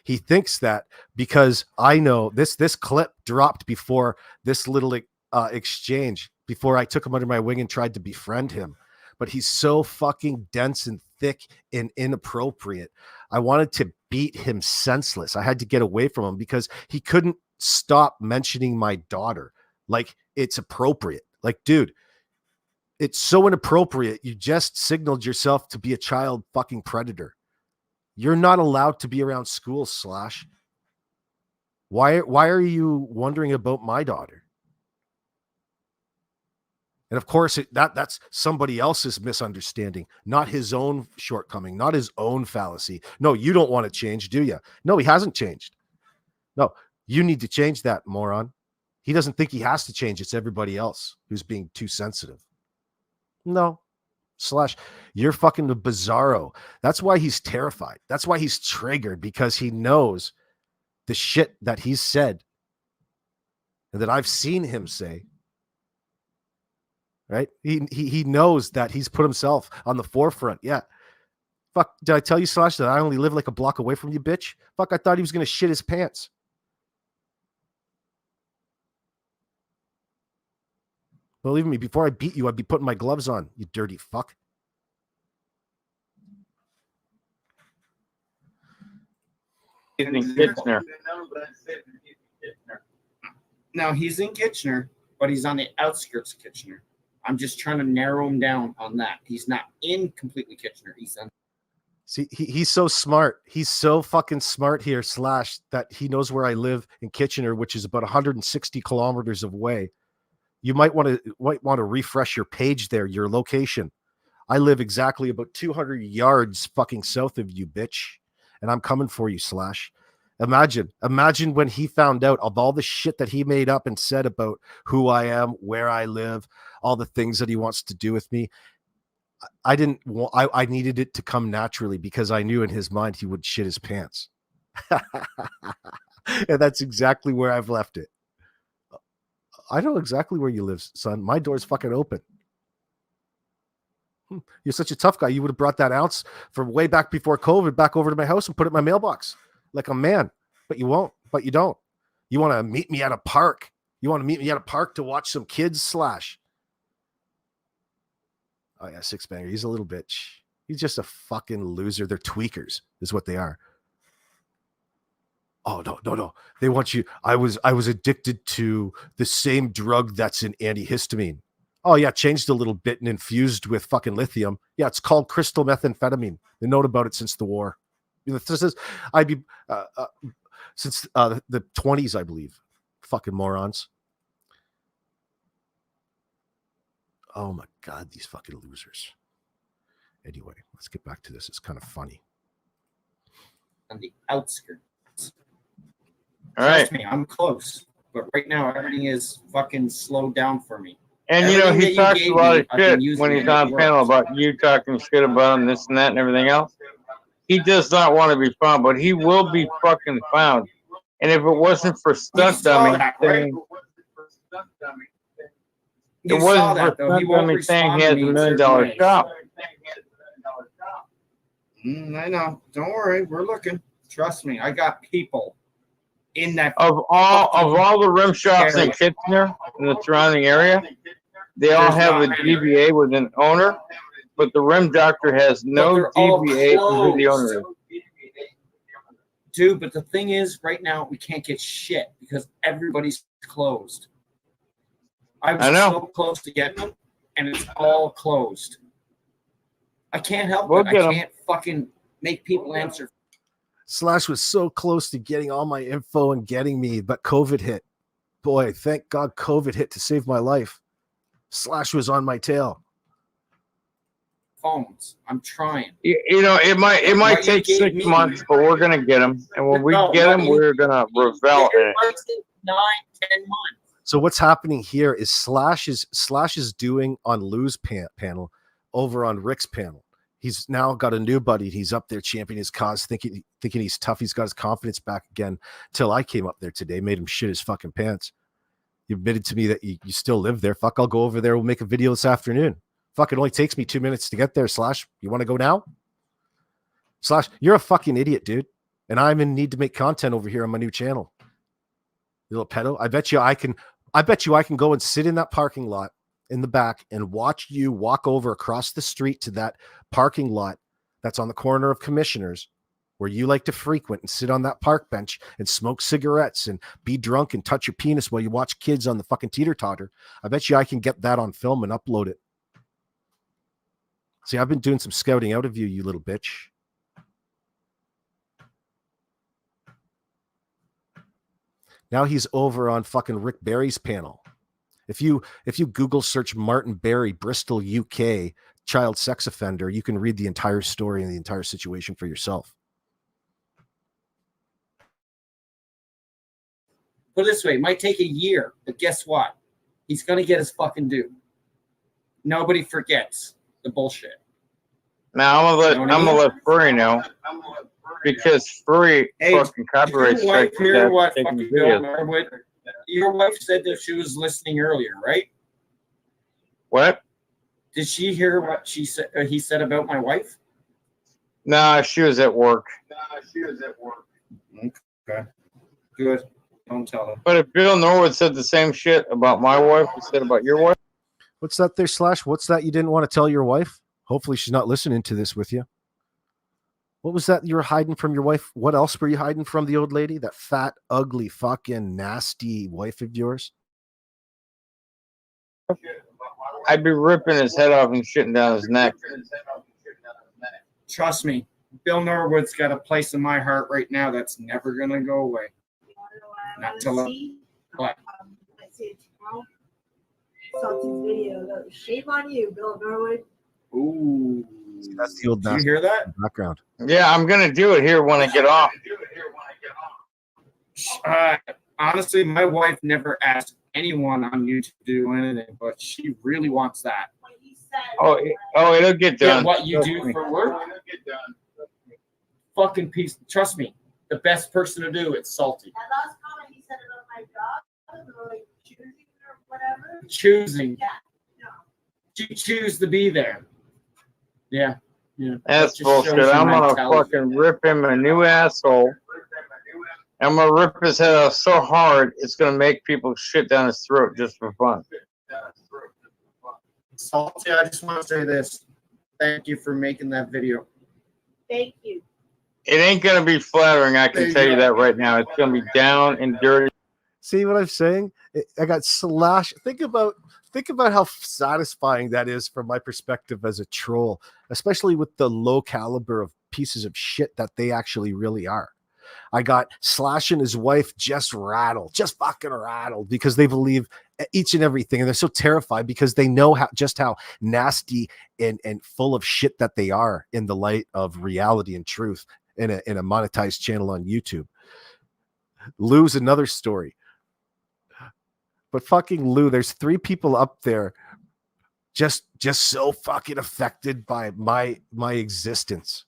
Speaker 1: He thinks that because I know this clip dropped before this little exchange, before I took him under my wing and tried to befriend him. But he's so fucking dense and thick and inappropriate. I wanted to beat him senseless. I had to get away from him because he couldn't stop mentioning my daughter. Like, it's appropriate. Like, dude, it's so inappropriate. You just signaled yourself to be a child fucking predator. You're not allowed to be around school, Slash. Why are you wondering about my daughter? And of course, that's somebody else's misunderstanding, not his own shortcoming, not his own fallacy. No, you don't want to change, do you? No, he hasn't changed. No, you need to change that, moron. He doesn't think he has to change. It's everybody else who's being too sensitive. No, Slash, you're fucking a bizarro. That's why he's terrified. That's why he's triggered, because he knows the shit that he's said and that I've seen him say. Right? He knows that he's put himself on the forefront. Yeah. Fuck, did I tell you, Slash, that I only live like a block away from you, bitch? Fuck, I thought he was going to shit his pants. Believe me, before I beat you, I'd be putting my gloves on, you dirty fuck.
Speaker 6: He's in Kitchener.
Speaker 5: Now he's in Kitchener, but he's on the outskirts of Kitchener. I'm just trying to narrow him down on that. He's not in completely Kitchener. He's on.
Speaker 1: See, he's so smart. He's so fucking smart here, Slash, that he knows where I live in Kitchener, which is about 160 kilometers away. You might want to refresh your page there, your location. I live exactly about 200 yards fucking south of you, bitch. And I'm coming for you, Slash. Imagine when he found out of all the shit that he made up and said about who I am, where I live, all the things that he wants to do with me. I needed it to come naturally because I knew in his mind he would shit his pants. And that's exactly where I've left it. I know exactly where you live, son. My door's fucking open. You're such a tough guy. You would have brought that ounce from way back before COVID back over to my house and put it in my mailbox like a man, but you won't, but you don't. You want to meet me at a park. You want to meet me at a park to watch some kids, Slash. Oh yeah, Six Banger. He's a little bitch. He's just a fucking loser. They're tweakers, is what they are. Oh no. They want you. I was addicted to the same drug that's in antihistamine. Oh yeah, changed a little bit and infused with fucking lithium. Yeah, it's called crystal methamphetamine. They known about it since the war. This is since the 20s, I believe. Fucking morons. Oh my God, these fucking losers. Anyway, let's get back to this. It's kind of funny.
Speaker 5: On the outskirts.
Speaker 6: All right.
Speaker 5: Trust me, I'm close. But right now, everything is fucking slowed down for me.
Speaker 6: And you know, he talks a lot of shit when he's on panel about you talking shit about him, this and that and everything else. He does not want to be found, but he will be fucking found. And if it wasn't for stunt dummy saying, it wasn't for stunt dummy saying he has $1 million shop.
Speaker 5: I know. Don't worry, we're looking. Trust me, I got people in that.
Speaker 6: Of all the rim shops in Kitchener and the surrounding area, they all have a DBA with an owner, but the rim doctor has no DBA for who the owner is.
Speaker 5: Dude, but the thing is, right now we can't get shit because everybody's closed. I was so close to getting them, and it's all closed. I can't help it. I can't fucking make people answer.
Speaker 1: Slash was so close to getting all my info and getting me, but COVID hit. Boy, thank God COVID hit to save my life. Slash was on my tail.
Speaker 5: Phones. I'm trying.
Speaker 6: You know, it might take 6 months, but we're gonna get them, and when we get them, we're gonna revel in it.
Speaker 5: 9, 10 months.
Speaker 1: So what's happening here is Slash is doing on Lou's panel over on Rick's panel. He's now got a new buddy. He's up there championing his cause, thinking he's tough. He's got his confidence back again. Till I came up there today, made him shit his fucking pants. You admitted to me that you still live there. Fuck, I'll go over there. We'll make a video this afternoon. Fuck, it only takes me 2 minutes to get there, Slash. You want to go now? Slash, you're a fucking idiot, dude. And I'm in need to make content over here on my new channel. You little pedo. I bet you I can go and sit in that parking lot in the back and watch you walk over across the street to that parking lot that's on the corner of Commissioners, where you like to frequent and sit on that park bench and smoke cigarettes and be drunk and touch your penis while you watch kids on the fucking teeter-totter. I bet you I can get that on film and upload it. See, I've been doing some scouting out of you, you little bitch. Now he's over on fucking Rick Barry's panel. If you Google search Martin Barry, Bristol, UK, child sex offender, you can read the entire story and the entire situation for yourself.
Speaker 5: Put it this way, it might take a year, but guess what? He's going to get his fucking due. Nobody forgets the bullshit.
Speaker 6: Now I'm gonna let Furry know, because Furry fucking copyright strike.
Speaker 5: Your wife said that she was listening earlier, right?
Speaker 6: What?
Speaker 5: Did she hear what she said? He said about my wife?
Speaker 6: Nah, she was at work.
Speaker 5: Okay. Good. Don't tell her.
Speaker 6: But if Bill Norwood said the same shit about my wife he said about your wife,
Speaker 1: What's that there, Slash? What's that you didn't want to tell your wife? Hopefully she's not listening to this with you. What was that you were hiding from your wife? What else were you hiding from the old lady? That fat, ugly, fucking nasty wife of yours?
Speaker 6: I'd be ripping his head off and shitting down his neck.
Speaker 5: Trust me, Bill Norwood's got a place in my heart right now that's never gonna go away. Not till what?
Speaker 7: I see it tomorrow. Salty's video. Shame on you, Bill Norwood.
Speaker 5: Ooh,
Speaker 1: That's the old
Speaker 5: did you
Speaker 1: nasty
Speaker 5: hear that?
Speaker 1: background.
Speaker 6: Yeah, I'm gonna do it here when I get off.
Speaker 5: Honestly, my wife never asked anyone on YouTube to do anything, but she really wants that.
Speaker 6: Oh, it'll get
Speaker 5: Yeah,
Speaker 6: done.
Speaker 5: what you
Speaker 6: Trust
Speaker 5: do
Speaker 6: me.
Speaker 5: for work? Fucking piece. Trust me, the best person to do it's Salty.
Speaker 7: That last comment he said about my job, or like choosing or whatever.
Speaker 5: Choosing.
Speaker 7: Yeah. No.
Speaker 5: She choose to be there. Yeah. Yeah.
Speaker 6: That's
Speaker 5: That just
Speaker 6: bullshit.
Speaker 5: shows your
Speaker 6: I'm gonna
Speaker 5: mentality.
Speaker 6: fucking rip him a new asshole. I'm gonna rip his head off so hard it's gonna make people shit down his throat just for fun.
Speaker 5: Salty, I just want to say this. Thank you for making that video.
Speaker 7: Thank you.
Speaker 6: It ain't gonna be flattering, I
Speaker 5: There
Speaker 6: can
Speaker 5: you
Speaker 6: tell you
Speaker 5: go.
Speaker 6: that right now. It's gonna be down and dirty.
Speaker 1: See what I'm saying? I got Slash. Think about how satisfying that is from my perspective as a troll, especially with the low caliber of pieces of shit that they actually really are. I got Slash and his wife just fucking rattled because they believe each and everything, and they're so terrified because they know how nasty and full of shit that they are in the light of reality and truth in a monetized channel on YouTube. Lou's another story. But fucking Lou, there's 3 people up there just so fucking affected by my existence.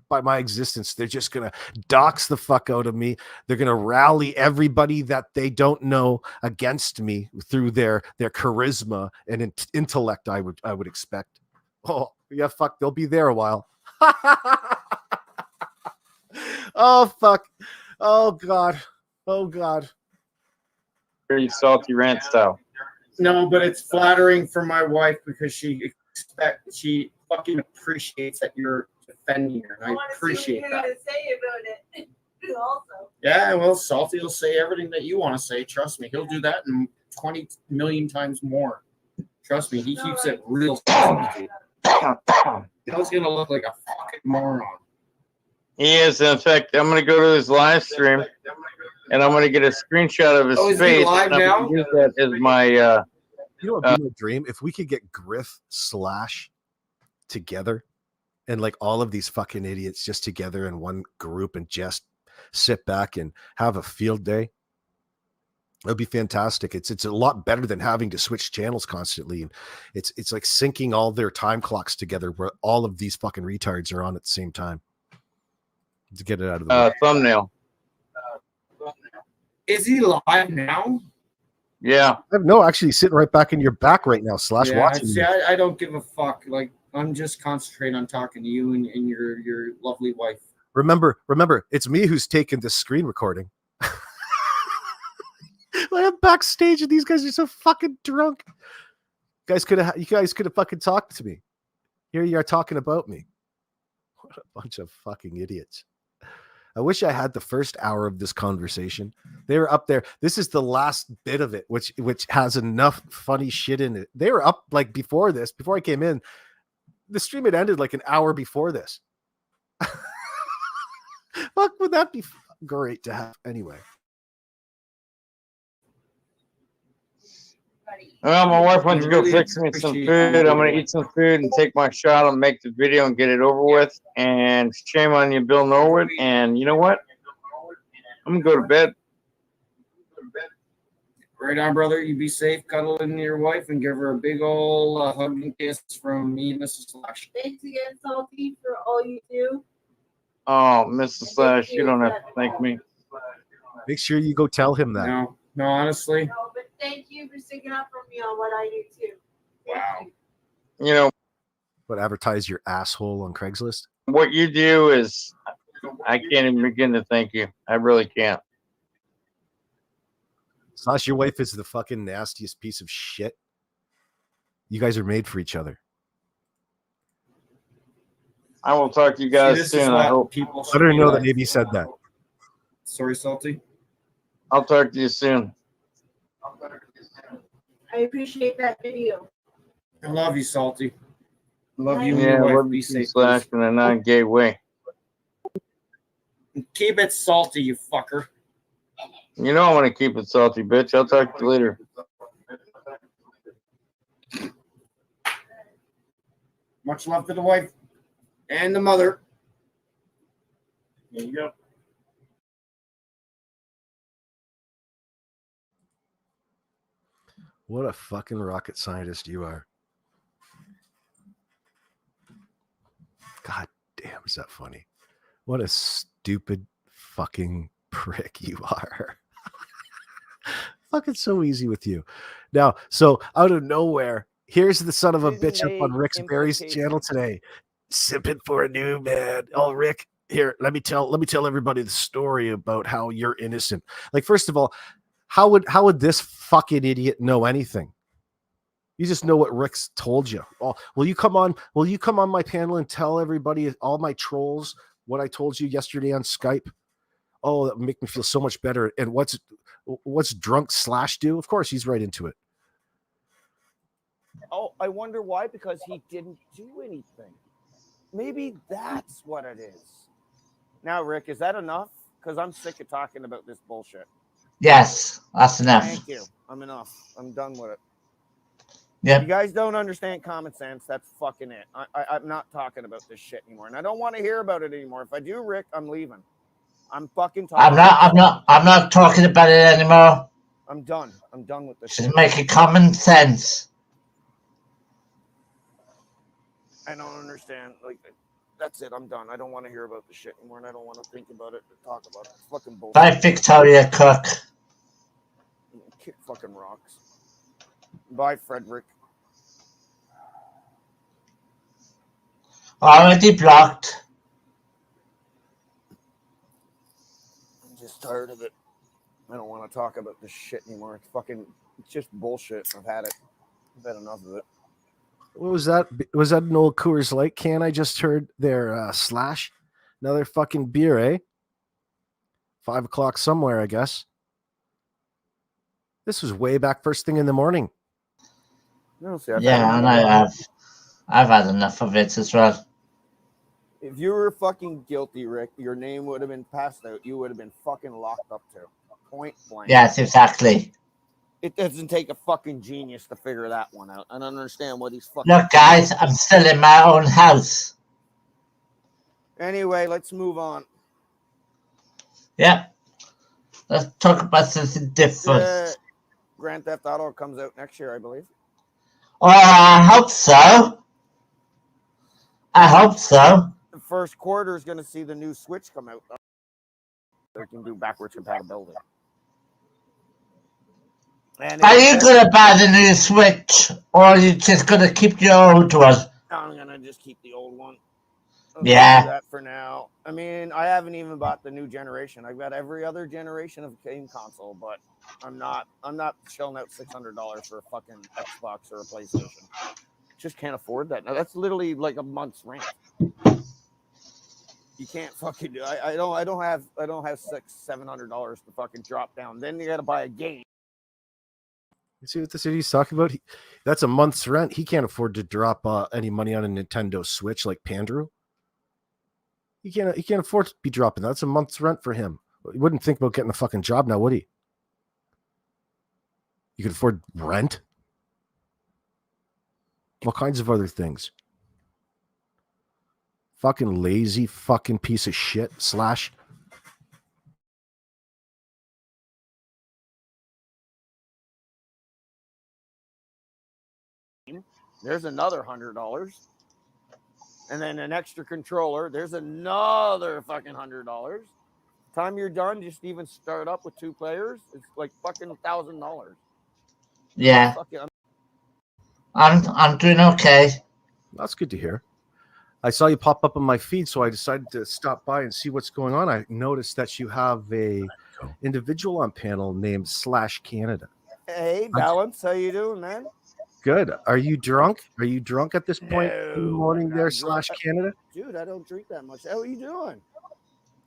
Speaker 1: By my existence. They're just gonna dox the fuck out of me. They're gonna rally everybody that they don't know against me through their charisma and intellect, I would expect. Oh, yeah, fuck, they'll be there a while. Oh fuck. Oh god. Oh god.
Speaker 6: Very salty rant style.
Speaker 5: No, but it's flattering for my wife because she fucking appreciates that you're defending her. And I appreciate that.
Speaker 7: To say about it. Also.
Speaker 5: Yeah, well, Salty will say everything that you want to say. Trust me, he'll do that and 20 million times more. Trust me, he keeps it real. Bill's gonna look like a fucking moron.
Speaker 6: He is. In fact, I'm gonna go to his live stream and I'm gonna get a screenshot of his
Speaker 5: Oh, is he
Speaker 6: face.
Speaker 5: live
Speaker 6: and I'm
Speaker 5: now?
Speaker 6: gonna use that as my
Speaker 1: You know what would be my dream? If we could get Griff Slash together and like all of these fucking idiots just together in one group and just sit back and have a field day. It would be fantastic. It's a lot better than having to switch channels constantly. And it's like syncing all their time clocks together where all of these fucking retards are on at the same time. To get it out of the way.
Speaker 6: thumbnail.
Speaker 5: Is he live now?
Speaker 6: Yeah.
Speaker 1: No, actually sitting right back in your back right now, Slash
Speaker 5: Yeah,
Speaker 1: watching
Speaker 5: see,
Speaker 1: you.
Speaker 5: I don't give a fuck. Like, I'm just concentrating on talking to you and your lovely wife.
Speaker 1: Remember, it's me who's taking this screen recording. I'm backstage and these guys are so fucking drunk. You guys could have fucking talked to me. Here you are talking about me. What a bunch of fucking idiots. I wish I had the first hour of this conversation. They were up there. This is the last bit of it, which has enough funny shit in it. They were up like before this, before I came in. The stream had ended like an hour before this. Fuck, would that be great to have anyway?
Speaker 6: Well, my wife went to go fix me some food. I'm gonna eat some food and take my shot and make the video and get it over with. And shame on you, Bill Norwood. And you know what? I'm gonna go to bed.
Speaker 5: Right on, brother. You be safe. Cuddle in your wife and give her a big old hug and kiss from me and Mrs. Slash.
Speaker 7: Thanks again, Salty, for all you do.
Speaker 6: Oh, Mrs. Slash, you don't have to thank me.
Speaker 1: Make sure you go tell him that.
Speaker 5: No, honestly.
Speaker 7: No, but thank you for sticking up for me on what I do too. Thank
Speaker 5: Wow.
Speaker 7: you.
Speaker 6: You know,
Speaker 1: But advertise your asshole on Craigslist.
Speaker 6: what you do is, I can't even begin to thank you. I really can't.
Speaker 1: Slash, your wife is the fucking nastiest piece of shit. You guys are made for each other.
Speaker 6: I will talk to you
Speaker 5: See,
Speaker 6: guys
Speaker 5: this is
Speaker 6: soon. I
Speaker 5: what
Speaker 6: hope.
Speaker 5: people
Speaker 1: I didn't
Speaker 5: should
Speaker 1: know
Speaker 5: be
Speaker 1: that maybe said that.
Speaker 5: Sorry, Salty.
Speaker 6: I'll talk to you soon.
Speaker 7: I appreciate that video.
Speaker 5: I love you, Salty. Love you and
Speaker 6: Yeah,
Speaker 5: your wife.
Speaker 6: love
Speaker 5: Be
Speaker 6: you
Speaker 5: safe,
Speaker 6: Slash
Speaker 5: please.
Speaker 6: in a non-gay way.
Speaker 5: Keep it salty, you fucker.
Speaker 6: You know I want to keep it salty, bitch. I'll talk to you later.
Speaker 5: Much love to the wife and the mother. There you go.
Speaker 1: What a fucking rocket scientist you are. God damn, is that funny? What a stupid fucking prick you are. Fucking so easy with you. Now, so out of nowhere, here's the son of a
Speaker 3: Didn't
Speaker 1: bitch up on
Speaker 3: they
Speaker 1: Rick's Berry's
Speaker 3: implicate
Speaker 1: channel today. Simping for a new man. Oh, Rick, here, let me tell everybody the story about how you're innocent. Like, first of all, how would this fucking idiot know anything? You just know what Rick's told you. Oh, will you come on my panel and tell everybody, all my trolls, what I told you yesterday on Skype? Oh, that would make me feel so much better. And what's drunk Slash do? Of course, he's right into it.
Speaker 3: Oh, I wonder why, because he didn't do anything. Maybe that's what it is. Now, Rick, is that enough? Because I'm sick of talking about this bullshit.
Speaker 2: Yes, that's enough.
Speaker 3: Thank you. I'm enough. I'm done with it.
Speaker 2: Yep.
Speaker 3: You guys don't understand common sense. That's fucking it. I'm not talking about this shit anymore, and I don't want to hear about it anymore. If I do, Rick, I'm leaving. I'm fucking talking.
Speaker 2: I'm not talking about it anymore.
Speaker 3: I'm done. I'm done with this.
Speaker 2: Just making common sense.
Speaker 3: I don't understand. Like, that's it. I'm done. I don't want to hear about this shit anymore, and I don't want to think about it or talk about it. It's fucking bullshit.
Speaker 2: Bye, Victoria Cook.
Speaker 3: Kick fucking rocks. Bye, Frederick.
Speaker 2: Already blocked.
Speaker 3: I'm just tired of it. I don't want to talk about this shit anymore. It's just bullshit. I've had it. I've had enough of it.
Speaker 1: What was that? Was that an old Coors Light can I just heard there? Slash? Another fucking beer, eh? 5 o'clock somewhere, I guess. This was way back first thing in the morning.
Speaker 3: No, see,
Speaker 2: And I've had enough of it as well.
Speaker 3: If you were fucking guilty, Rick, your name would have been passed out. You would have been fucking locked up too. Point blank.
Speaker 2: Yes, exactly.
Speaker 3: It doesn't take a fucking genius to figure that one out. I don't understand what he's fucking.
Speaker 2: Look, guys, I'm still in my own house.
Speaker 3: Anyway, let's move on.
Speaker 2: Yep. Let's talk about something different.
Speaker 3: Grand Theft Auto comes out next year, I believe.
Speaker 2: Oh, I hope so. I hope so.
Speaker 3: The first quarter is going to see the new Switch come out. They can do backwards compatibility. And
Speaker 2: Are you going to buy the new Switch, or are you just going to keep your old one?
Speaker 3: I'm going to just keep the old one.
Speaker 2: Yeah.
Speaker 3: Do that for now. I mean, I haven't even bought the new generation. I've got every other generation of game console, but I'm not shelling out $600 for a fucking Xbox or a PlayStation. Just can't afford that. Now that's literally like a month's rent. You can't fucking do. I don't have $600-700 to fucking drop down. Then you got to buy a game.
Speaker 1: You see what this idiot's talking about? That's a month's rent. He can't afford to drop any money on a Nintendo Switch like Pandrew. He can't afford to be dropping that. That's a month's rent for him. He wouldn't think about getting a fucking job now, would he? You could afford rent? All kinds of other things. Fucking lazy fucking piece of shit. Slash.
Speaker 3: There's another $100. And then an extra controller. There's another fucking $100. Time you're done, just even start up with 2 players. It's like fucking $1,000.
Speaker 2: Yeah. I'm doing okay.
Speaker 1: That's good to hear. I saw you pop up on my feed, so I decided to stop by and see what's going on. I noticed that you have a individual on panel named Slash Canada.
Speaker 3: Hey, Balance, how you doing, man?
Speaker 1: Good. Are you drunk? Are you drunk at this point in the
Speaker 3: No,
Speaker 1: morning
Speaker 3: I'm not
Speaker 1: there
Speaker 3: drunk.
Speaker 1: / Canada?
Speaker 3: Dude, I don't drink that much. How are you doing?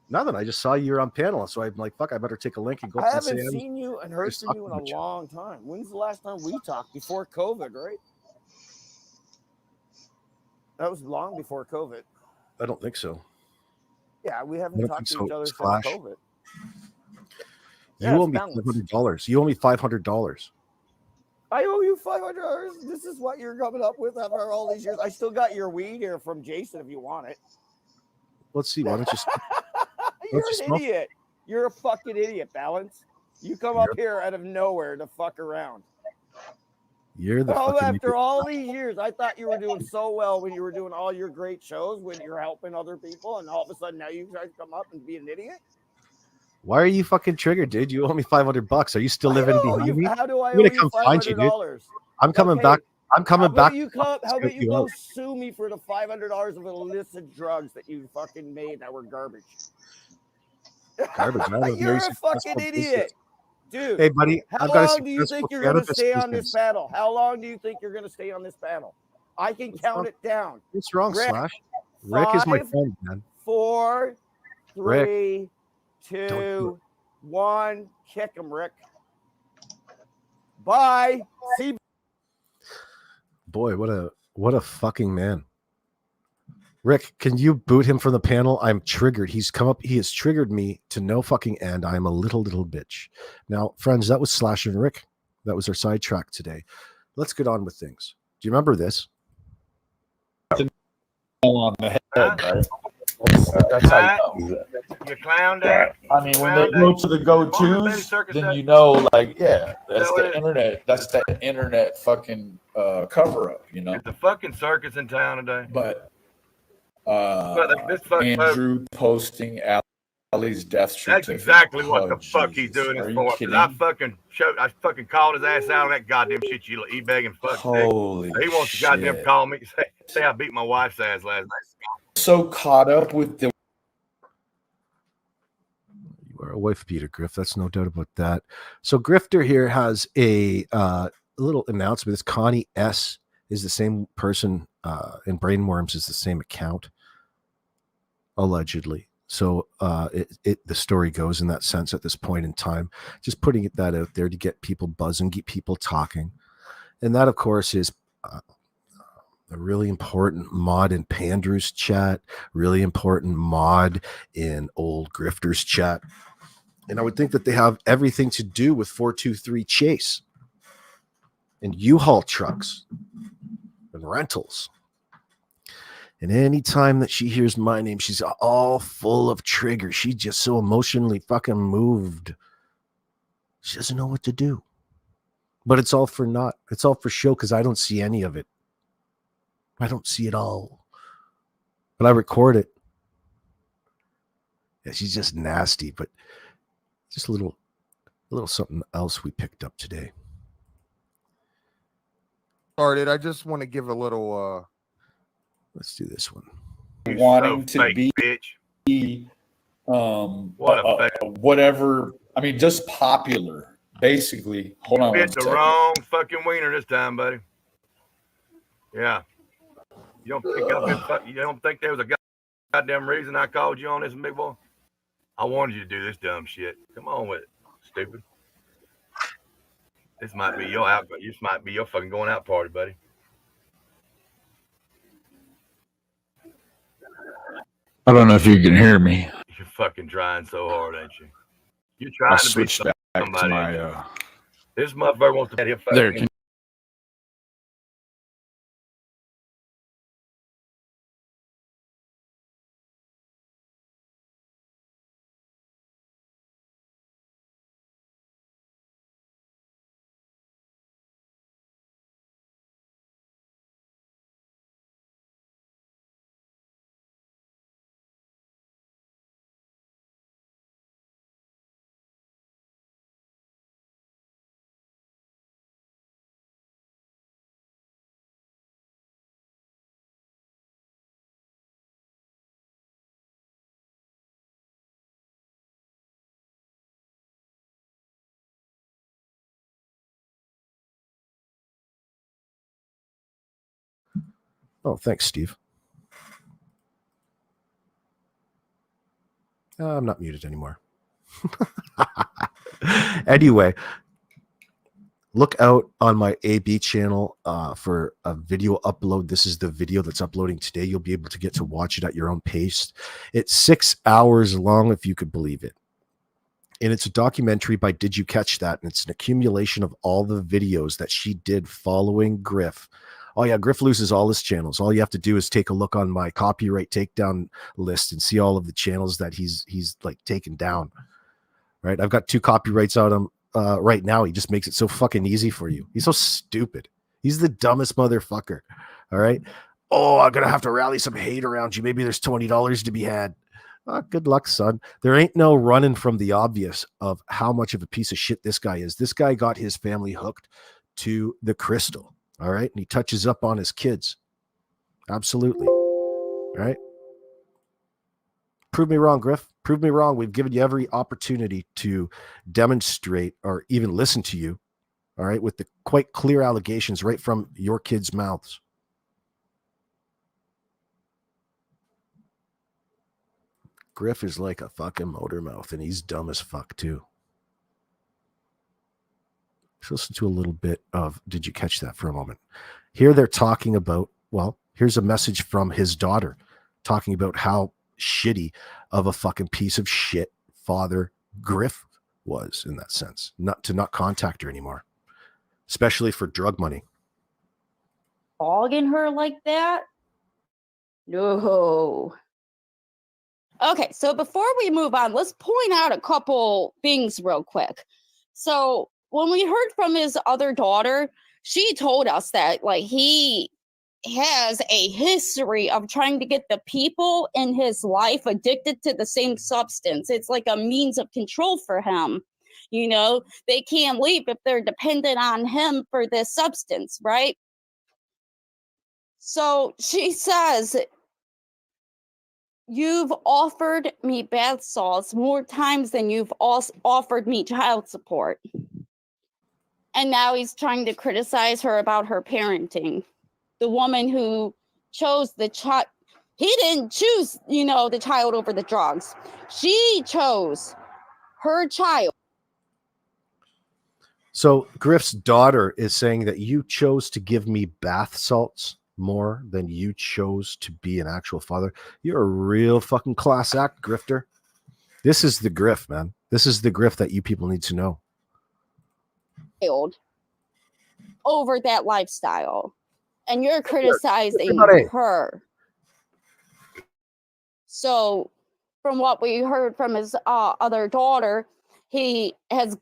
Speaker 1: Nothing. I just saw you were on panel, so I'm like, fuck, I better take a link and go
Speaker 3: I
Speaker 1: up and say
Speaker 3: haven't seen you and heard
Speaker 1: just
Speaker 3: from you
Speaker 1: talking
Speaker 3: in a
Speaker 1: about you.
Speaker 3: long time. When's the last time we talked? Before COVID, right? That was long before COVID.
Speaker 1: I don't think so.
Speaker 3: Yeah, we
Speaker 1: I
Speaker 3: haven't
Speaker 1: don't
Speaker 3: talked
Speaker 1: think
Speaker 3: to each
Speaker 1: so.
Speaker 3: other since
Speaker 1: Slash.
Speaker 3: COVID.
Speaker 1: You
Speaker 3: Yeah,
Speaker 1: owe
Speaker 3: it's
Speaker 1: me
Speaker 3: balanced.
Speaker 1: $500. You owe me $500.
Speaker 3: I owe you $500. This is what you're coming up with after all these years. I still got your weed here from Jason if you want it.
Speaker 1: Let's see. Why don't you?
Speaker 3: You're
Speaker 1: you
Speaker 3: an
Speaker 1: smoke?
Speaker 3: idiot. You're a fucking idiot, Balance. You come up here out of nowhere to fuck around.
Speaker 1: You're the
Speaker 3: Oh,
Speaker 1: fucking
Speaker 3: after
Speaker 1: idiot.
Speaker 3: all these years, I thought you were doing so well when you were doing all your great shows, when you're helping other people, and all of a sudden now you guys come up and be an idiot.
Speaker 1: Why are you fucking triggered, dude? You owe me $500. Are you still living behind me?
Speaker 3: How do I
Speaker 1: I'm
Speaker 3: owe
Speaker 1: gonna
Speaker 3: you
Speaker 1: come find you, dude.
Speaker 3: $500?
Speaker 1: I'm coming back. I'm coming back.
Speaker 3: How about you
Speaker 1: you
Speaker 3: go
Speaker 1: out.
Speaker 3: sue me for the $500 of illicit drugs that you fucking made that were garbage?
Speaker 1: Garbage. I have a
Speaker 3: You're
Speaker 1: very
Speaker 3: a fucking
Speaker 1: successful
Speaker 3: idiot.
Speaker 1: business.
Speaker 3: Dude,
Speaker 1: Hey, buddy,
Speaker 3: how
Speaker 1: I've got a
Speaker 3: long do you think
Speaker 1: successful
Speaker 3: you're going to
Speaker 1: cannabis
Speaker 3: stay on this
Speaker 1: business.
Speaker 3: panel? How long do you think you're going to stay on this panel? I can count it down.
Speaker 1: What's wrong,
Speaker 3: Rick,
Speaker 1: Slash? Rick is my
Speaker 3: 5,
Speaker 1: friend, man.
Speaker 3: 4, 3,
Speaker 1: Don't do
Speaker 3: 2, 1. Kick him, Rick. Bye. See.
Speaker 1: Boy, what a fucking man. Rick, can you boot him from the panel? I'm triggered. He has triggered me to no fucking end. I am a little bitch. Now, friends, that was Slash and Rick. That was our sidetrack today. Let's get on with things. Do you remember this?
Speaker 8: On the head, right? That's how you know.
Speaker 9: You clown that.
Speaker 8: I mean, when they go to the go-tos, then you know, like, yeah, that's the internet. That's the internet fucking cover-up, you know.
Speaker 9: It's the fucking circus in town today.
Speaker 8: But
Speaker 9: this fucking
Speaker 8: Andrew posting Allie's death certificate.
Speaker 9: That's exactly what the fuck
Speaker 8: Jesus.
Speaker 9: he's doing
Speaker 8: Are
Speaker 9: this
Speaker 8: you
Speaker 9: for.
Speaker 8: kidding?
Speaker 9: I fucking called his ass out on that goddamn shit you e-begging fuck.
Speaker 8: Holy
Speaker 9: He wants to
Speaker 8: shit.
Speaker 9: goddamn call me. Say I beat my wife's ass last night.
Speaker 8: So caught up with the
Speaker 1: You are a wife beater, Griff. That's no doubt about that. So Grifter here has a little announcement. This Connie S is the same person, and Brainworms is the same account, allegedly. So the story goes in that sense at this point in time. Just putting that out there to get people buzzing, get people talking. And that, of course, is a really important mod in Pandrew's chat, really important mod in Old Grifter's chat. And I would think that they have everything to do with 423 Chase and U-Haul trucks and rentals. And anytime that she hears my name, she's all full of triggers. She's just so emotionally fucking moved. She doesn't know what to do. But it's all for naught. It's all for show because I don't see any of it. I don't see it all. But I record it. Yeah, she's just nasty, but just a little something else we picked up today.
Speaker 4: Started. I just want to give a little
Speaker 1: Let's do this one.
Speaker 8: wanting
Speaker 9: so
Speaker 8: to
Speaker 9: fake,
Speaker 8: be
Speaker 9: What
Speaker 8: whatever. I mean, just popular, basically. Hold on.
Speaker 9: Hit the wrong fucking wiener this time, buddy. Yeah. You don't think there was a goddamn reason I called you on this, big boy? I wanted you to do this dumb shit. Come on with it, stupid. This might be your out. This might be your fucking going out party, buddy.
Speaker 8: I don't know if you can hear me.
Speaker 9: You're fucking trying so hard, ain't you? You're trying
Speaker 8: I'll
Speaker 9: to be
Speaker 8: switch back
Speaker 9: somebody.
Speaker 8: to my.
Speaker 9: This motherfucker wants to be
Speaker 8: There. Can
Speaker 1: Oh, thanks, Steve. I'm not muted anymore. Anyway, look out on my AB channel for a video upload. This is the video that's uploading today. You'll be able to get to watch it at your own pace. It's 6 hours long, if you could believe it. And it's a documentary by Did You Catch That? And it's an accumulation of all the videos that she did following Griff. Oh yeah, Griff loses all his channels. All you have to do is take a look on my copyright takedown list and see all of the channels that he's like taken down. Right? I've got 2 copyrights on him right now. He just makes it so fucking easy for you. He's so stupid. He's the dumbest motherfucker. All right. Oh, I'm gonna have to rally some hate around you. Maybe there's $20 to be had. Oh, good luck, son. There ain't no running from the obvious of how much of a piece of shit this guy is. This guy got his family hooked to the crystal. All right. And he touches up on his kids. Absolutely. All right. Prove me wrong, Griff. Prove me wrong. We've given you every opportunity to demonstrate or even listen to you. All right. With the quite clear allegations right from your kids' mouths. Griff is like a fucking motor mouth, and he's dumb as fuck too. Let's listen to a little bit of Did You Catch That for a moment? Here they're talking about, well, here's a message from his daughter talking about how shitty of a fucking piece of shit father Griff was in that sense. Not contact her anymore, especially for drug money.
Speaker 10: Dogging her like that? No. Okay, so before we move on, let's point out a couple things real quick. So when we heard from his other daughter, she told us that like he has a history of trying to get the people in his life addicted to the same substance. It's like a means of control for him. You know, they can't leave if they're dependent on him for this substance, right? So she says, you've offered me bath salts more times than you've offered me child support. And now he's trying to criticize her about her parenting. The woman who chose the child, he didn't choose, the child over the drugs. She chose her child.
Speaker 1: So Griff's daughter is saying that you chose to give me bath salts more than you chose to be an actual father. You're a real fucking class act, Grifter. This is the Griff, man. This is the Griff that you people need to know.
Speaker 10: Over that lifestyle. And you're criticizing her. So from what we heard from his other daughter, he has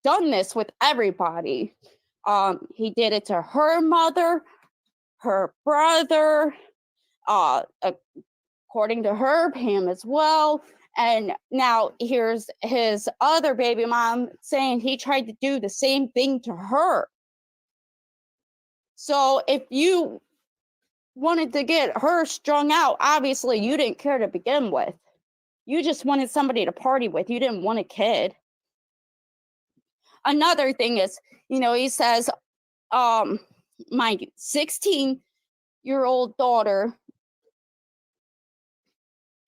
Speaker 10: done this with everybody. He did it to her mother, her brother, according to her, Pam as well. And now here's his other baby mom saying he tried to do the same thing to her. So if you wanted to get her strung out, obviously you didn't care to begin with. You just wanted somebody to party with. You didn't want a kid. Another thing is, he says, my 16-year-old daughter,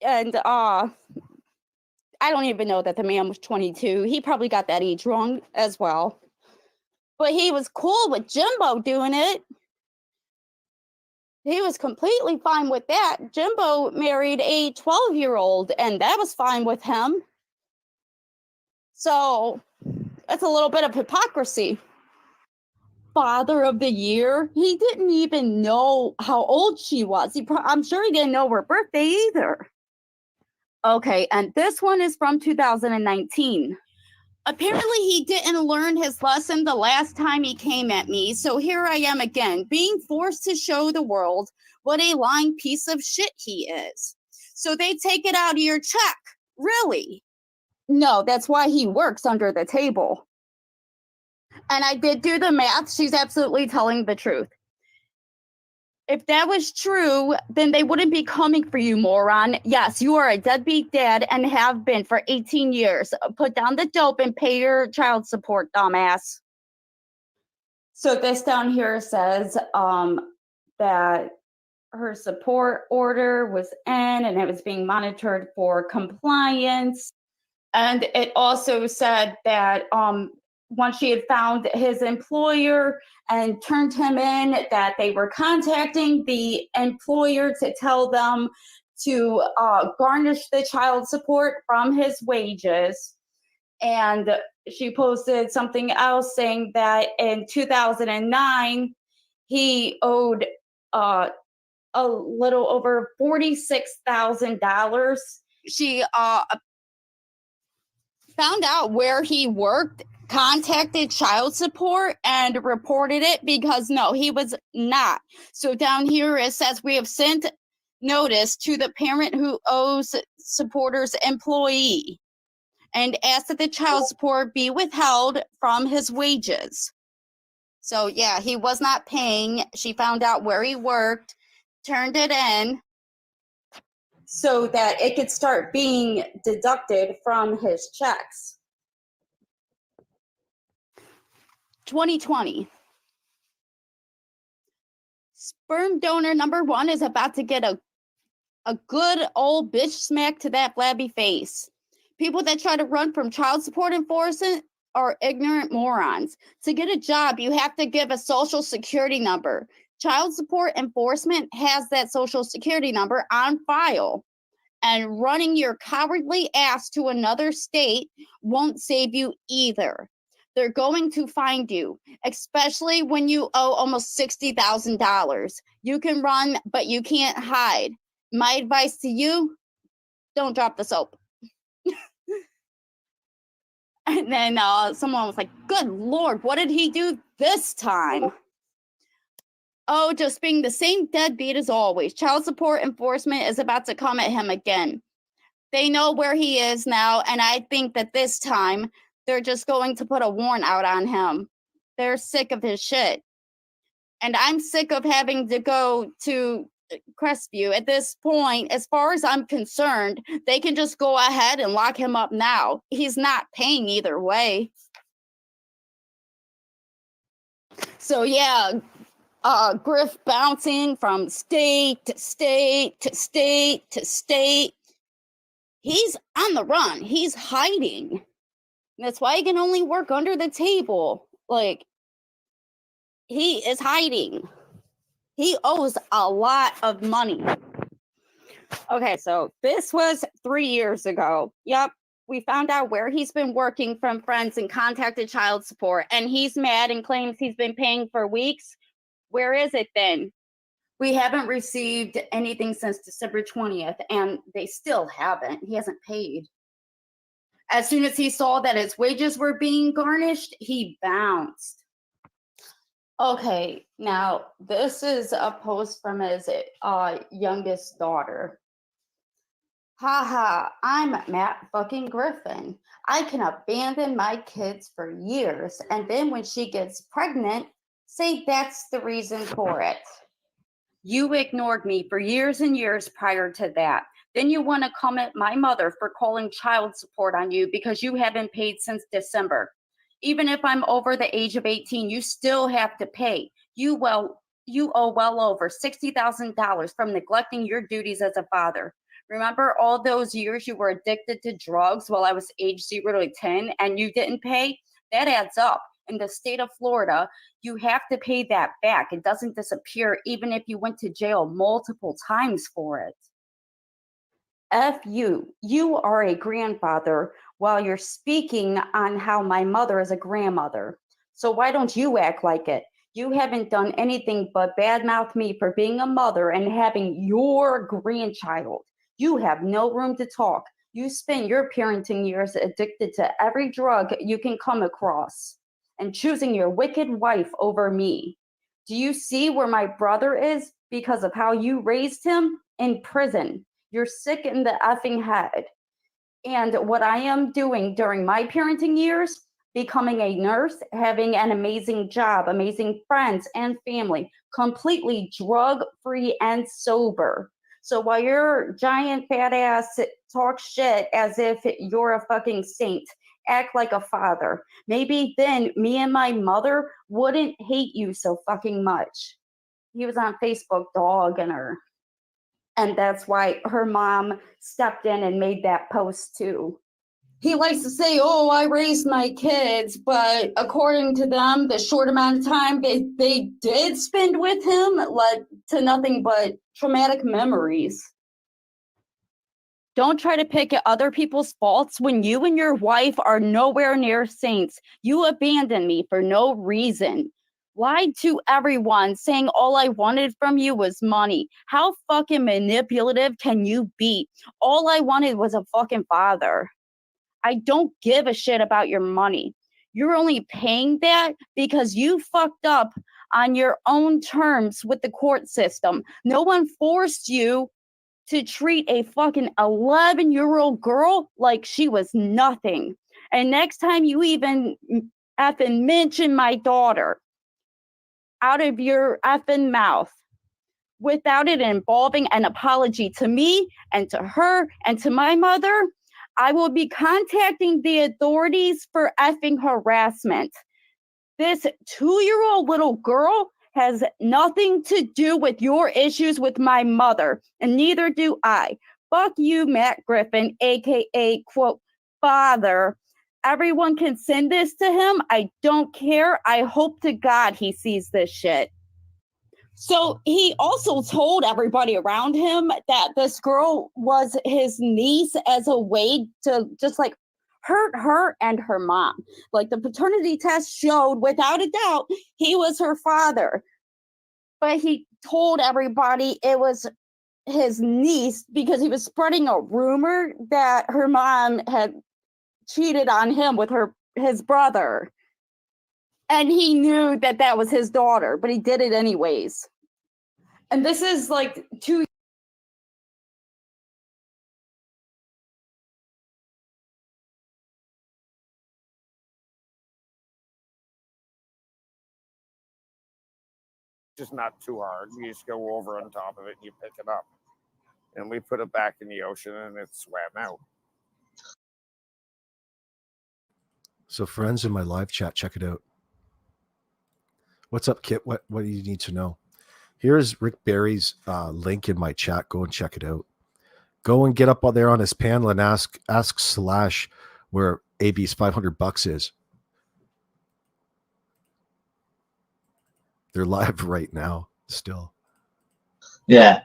Speaker 10: and I don't even know that the man was 22. He probably got that age wrong as well. But he was cool with Jimbo doing it. He was completely fine with that. Jimbo married a 12-year-old, and that was fine with him. So that's a little bit of hypocrisy. Father of the year, he didn't even know how old she was. I'm sure he didn't know her birthday either. Okay, and this one is from 2019. Apparently, he didn't learn his lesson the last time he came at me, so here I am again, being forced to show the world what a lying piece of shit he is. So they take it out of your check. Really? No, that's why he works under the table. And I did do the math. She's absolutely telling the truth. If that was true, then they wouldn't be coming for you, moron. Yes, you are a deadbeat dad and have been for 18 years. Put down the dope and pay your child support, dumbass. So this down here says that her support order was in and it was being monitored for compliance. And it also said that once she had found his employer and turned him in, that they were contacting the employer to tell them to garnish the child support from his wages. And she posted something else saying that in 2009, he owed a little over $46,000. She found out where he worked, contacted child support, and reported it because no, he was not. So down here it says we have sent notice to the parent who owes supporter's employee and asked that the child support be withheld from his wages. So yeah, he was not paying. She found out where he worked, turned it in so that it could start being deducted from his checks. 2020. Sperm donor number 1 is about to get a good old bitch smack to that flabby face. People that try to run from child support enforcement are ignorant morons. To get a job, you have to give a social security number. Child support enforcement has that social security number on file. And running your cowardly ass to another state won't save you either. They're going to find you, especially when you owe almost $60,000. You can run, but you can't hide. My advice to you, don't drop the soap. And then someone was like, good Lord, what did he do this time? Oh, just being the same deadbeat as always. Child support enforcement is about to come at him again. They know where he is now, and I think that this time they're just going to put a warrant out on him. They're sick of his shit. And I'm sick of having to go to Crestview. At this point, as far as I'm concerned, they can just go ahead and lock him up now. He's not paying either way. So yeah, Griff bouncing from state to state to state to state. He's on the run. He's hiding. That's why he can only work under the table. Like, he is hiding. He owes a lot of money. Okay, so this was 3 years ago. Yep, we found out where he's been working from friends and contacted child support. And he's mad and claims he's been paying for weeks. Where is it then? We haven't received anything since December 20th, and they still haven't. He hasn't paid. As soon as he saw that his wages were being garnished, he bounced. Okay, now this is a post from his youngest daughter. Haha, I'm Matt fucking Griffin. I can abandon my kids for years, and then when she gets pregnant, say that's the reason for it. You ignored me for years and years prior to that. Then you want to come at my mother for calling child support on you because you haven't paid since December. Even if I'm over the age of 18, you still have to pay. You owe well over $60,000 from neglecting your duties as a father. Remember all those years you were addicted to drugs while I was age 0 to 10 and you didn't pay? That adds up. In the state of Florida, you have to pay that back. It doesn't disappear even if you went to jail multiple times for it. F you. You are a grandfather while you're speaking on how my mother is a grandmother. So why don't you act like it? You haven't done anything but badmouth me for being a mother and having your grandchild. You have no room to talk. You spent your parenting years addicted to every drug you can come across and choosing your wicked wife over me. Do you see where my brother is because of how you raised him? In prison. You're sick in the effing head. And what I am doing during my parenting years, becoming a nurse, having an amazing job, amazing friends and family, completely drug-free and sober. So while your giant fat ass talks shit as if you're a fucking saint, act like a father. Maybe then me and my mother wouldn't hate you so fucking much. he was on Facebook dogging her. And that's why her mom stepped in and made that post too. He likes to say, oh, I raised my kids, but according to them, the short amount of time they did spend with him led to nothing but traumatic memories. Don't try to pick at other people's faults when you and your wife are nowhere near saints. You abandoned me for no reason. Lied to everyone, saying all I wanted from you was money. How fucking manipulative can you be? All I wanted was a fucking father. I don't give a shit about your money. You're only paying that because you fucked up on your own terms with the court system. No one forced you to treat a fucking 11-year-old girl like she was nothing. And next time you even effing mention my daughter out of your effing mouth without it involving an apology to me and to her and to my mother, I will be contacting the authorities for effing harassment. This 2-year-old little girl has nothing to do with your issues with my mother, and neither do I. Fuck you, Matt Griffin, aka quote father. Everyone can send this to him. I don't care. I hope to God he sees this shit. So he also told everybody around him that this girl was his niece as a way to just like hurt her and her mom. Like the paternity test showed without a doubt he was her father. But he told everybody it was his niece because he was spreading a rumor that her mom had cheated on him with his brother. And he knew that that was his daughter, but he did it anyways. And this is like 2
Speaker 3: just not too hard. You just go over on top of it and you pick it up. And we put it back in the ocean and it swam out.
Speaker 1: So friends in my live chat, check it out. What's up, Kit? What do you need to know? Here's Rick Barry's link in my chat. Go and check it out. Go and get up on there on his panel and ask Slash where AB's $500 is. They're live right now still.
Speaker 2: Yeah.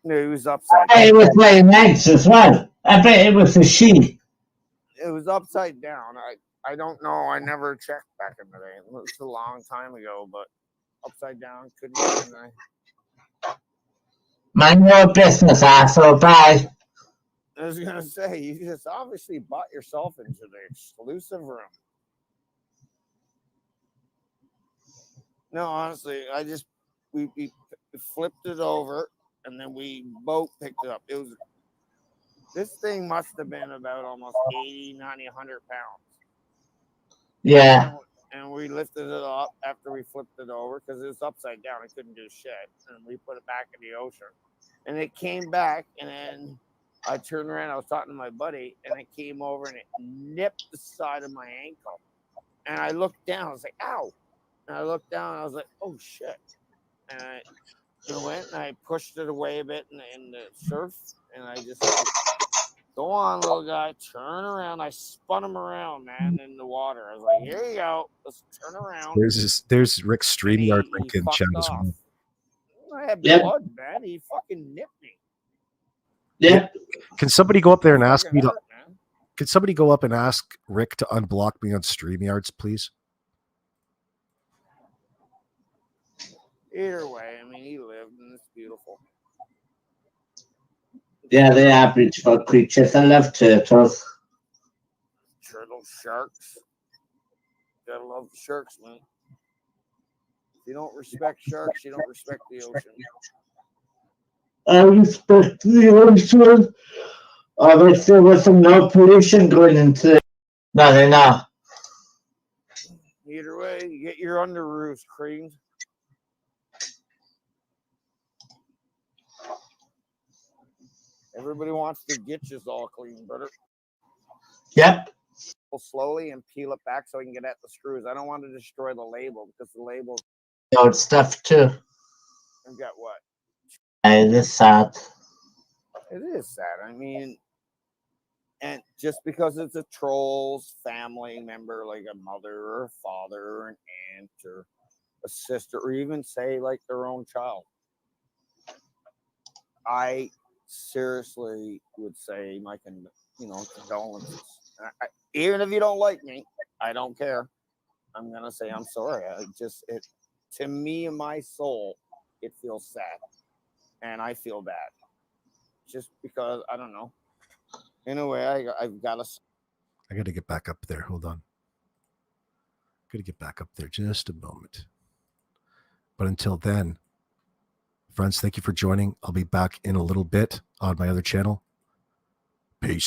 Speaker 3: No, he was upside
Speaker 2: down. It was laying eggs as well. I bet it was a she.
Speaker 3: It was upside down. I don't know. I never checked back in the day. It was a long time ago, but upside down couldn't be nice.
Speaker 2: Mind your business, asshole. Bye.
Speaker 3: I was gonna say, you just obviously bought yourself into the exclusive room. No, honestly, we flipped it over and then we both picked it up. This thing must have been about almost 80, 90, 100 pounds.
Speaker 2: Yeah.
Speaker 3: And we lifted it up after we flipped it over because it was upside down. It couldn't do shit. And we put it back in the ocean. And it came back, and then I turned around. I was talking to my buddy, and it came over and it nipped the side of my ankle. And I looked down. I was like, ow. And I looked down, and I was like, oh, shit. And I went, and I pushed it away a bit in the surf, and I just like, go on, little guy, turn around. I spun him around, man, in the water. I was like, here you go. Let's turn around.
Speaker 1: There's Rick's StreamYard link in chat as well.
Speaker 3: I had blood, man. He fucking nipped me.
Speaker 2: Yeah.
Speaker 1: Can somebody go up there and ask me to? Can somebody go up and ask Rick to unblock me on StreamYards, please?
Speaker 3: Either way, I mean, he lived, and it's beautiful.
Speaker 2: Yeah, they are beautiful creatures. I love turtles.
Speaker 3: Turtles, sharks. Gotta love the sharks, man. If you don't respect sharks, you don't respect the ocean.
Speaker 2: I respect the ocean. I wish there was some no pollution going into it. No, they're not.
Speaker 3: Either way, you get your under roofs creamed. Everybody wants their ditches all clean, brother.
Speaker 2: Yep.
Speaker 3: Slowly and peel it back so I can get at the screws. I don't want to destroy the label because the label.
Speaker 2: Old stuff too.
Speaker 3: I've got what?
Speaker 2: It is sad.
Speaker 3: It is sad. I mean, and just because it's a troll's family member, like a mother or a father or an aunt or a sister, or even say like their own child, I seriously would say my condolences. Even if you don't like me, I don't care. I'm gonna say I'm sorry. It to me in my soul, it feels sad, and I feel bad, just because I don't know. In a way, I've got to.
Speaker 1: I got to get back up there. Hold on. Got to get back up there just a moment. But until then, friends, thank you for joining. I'll be back in a little bit on my other channel.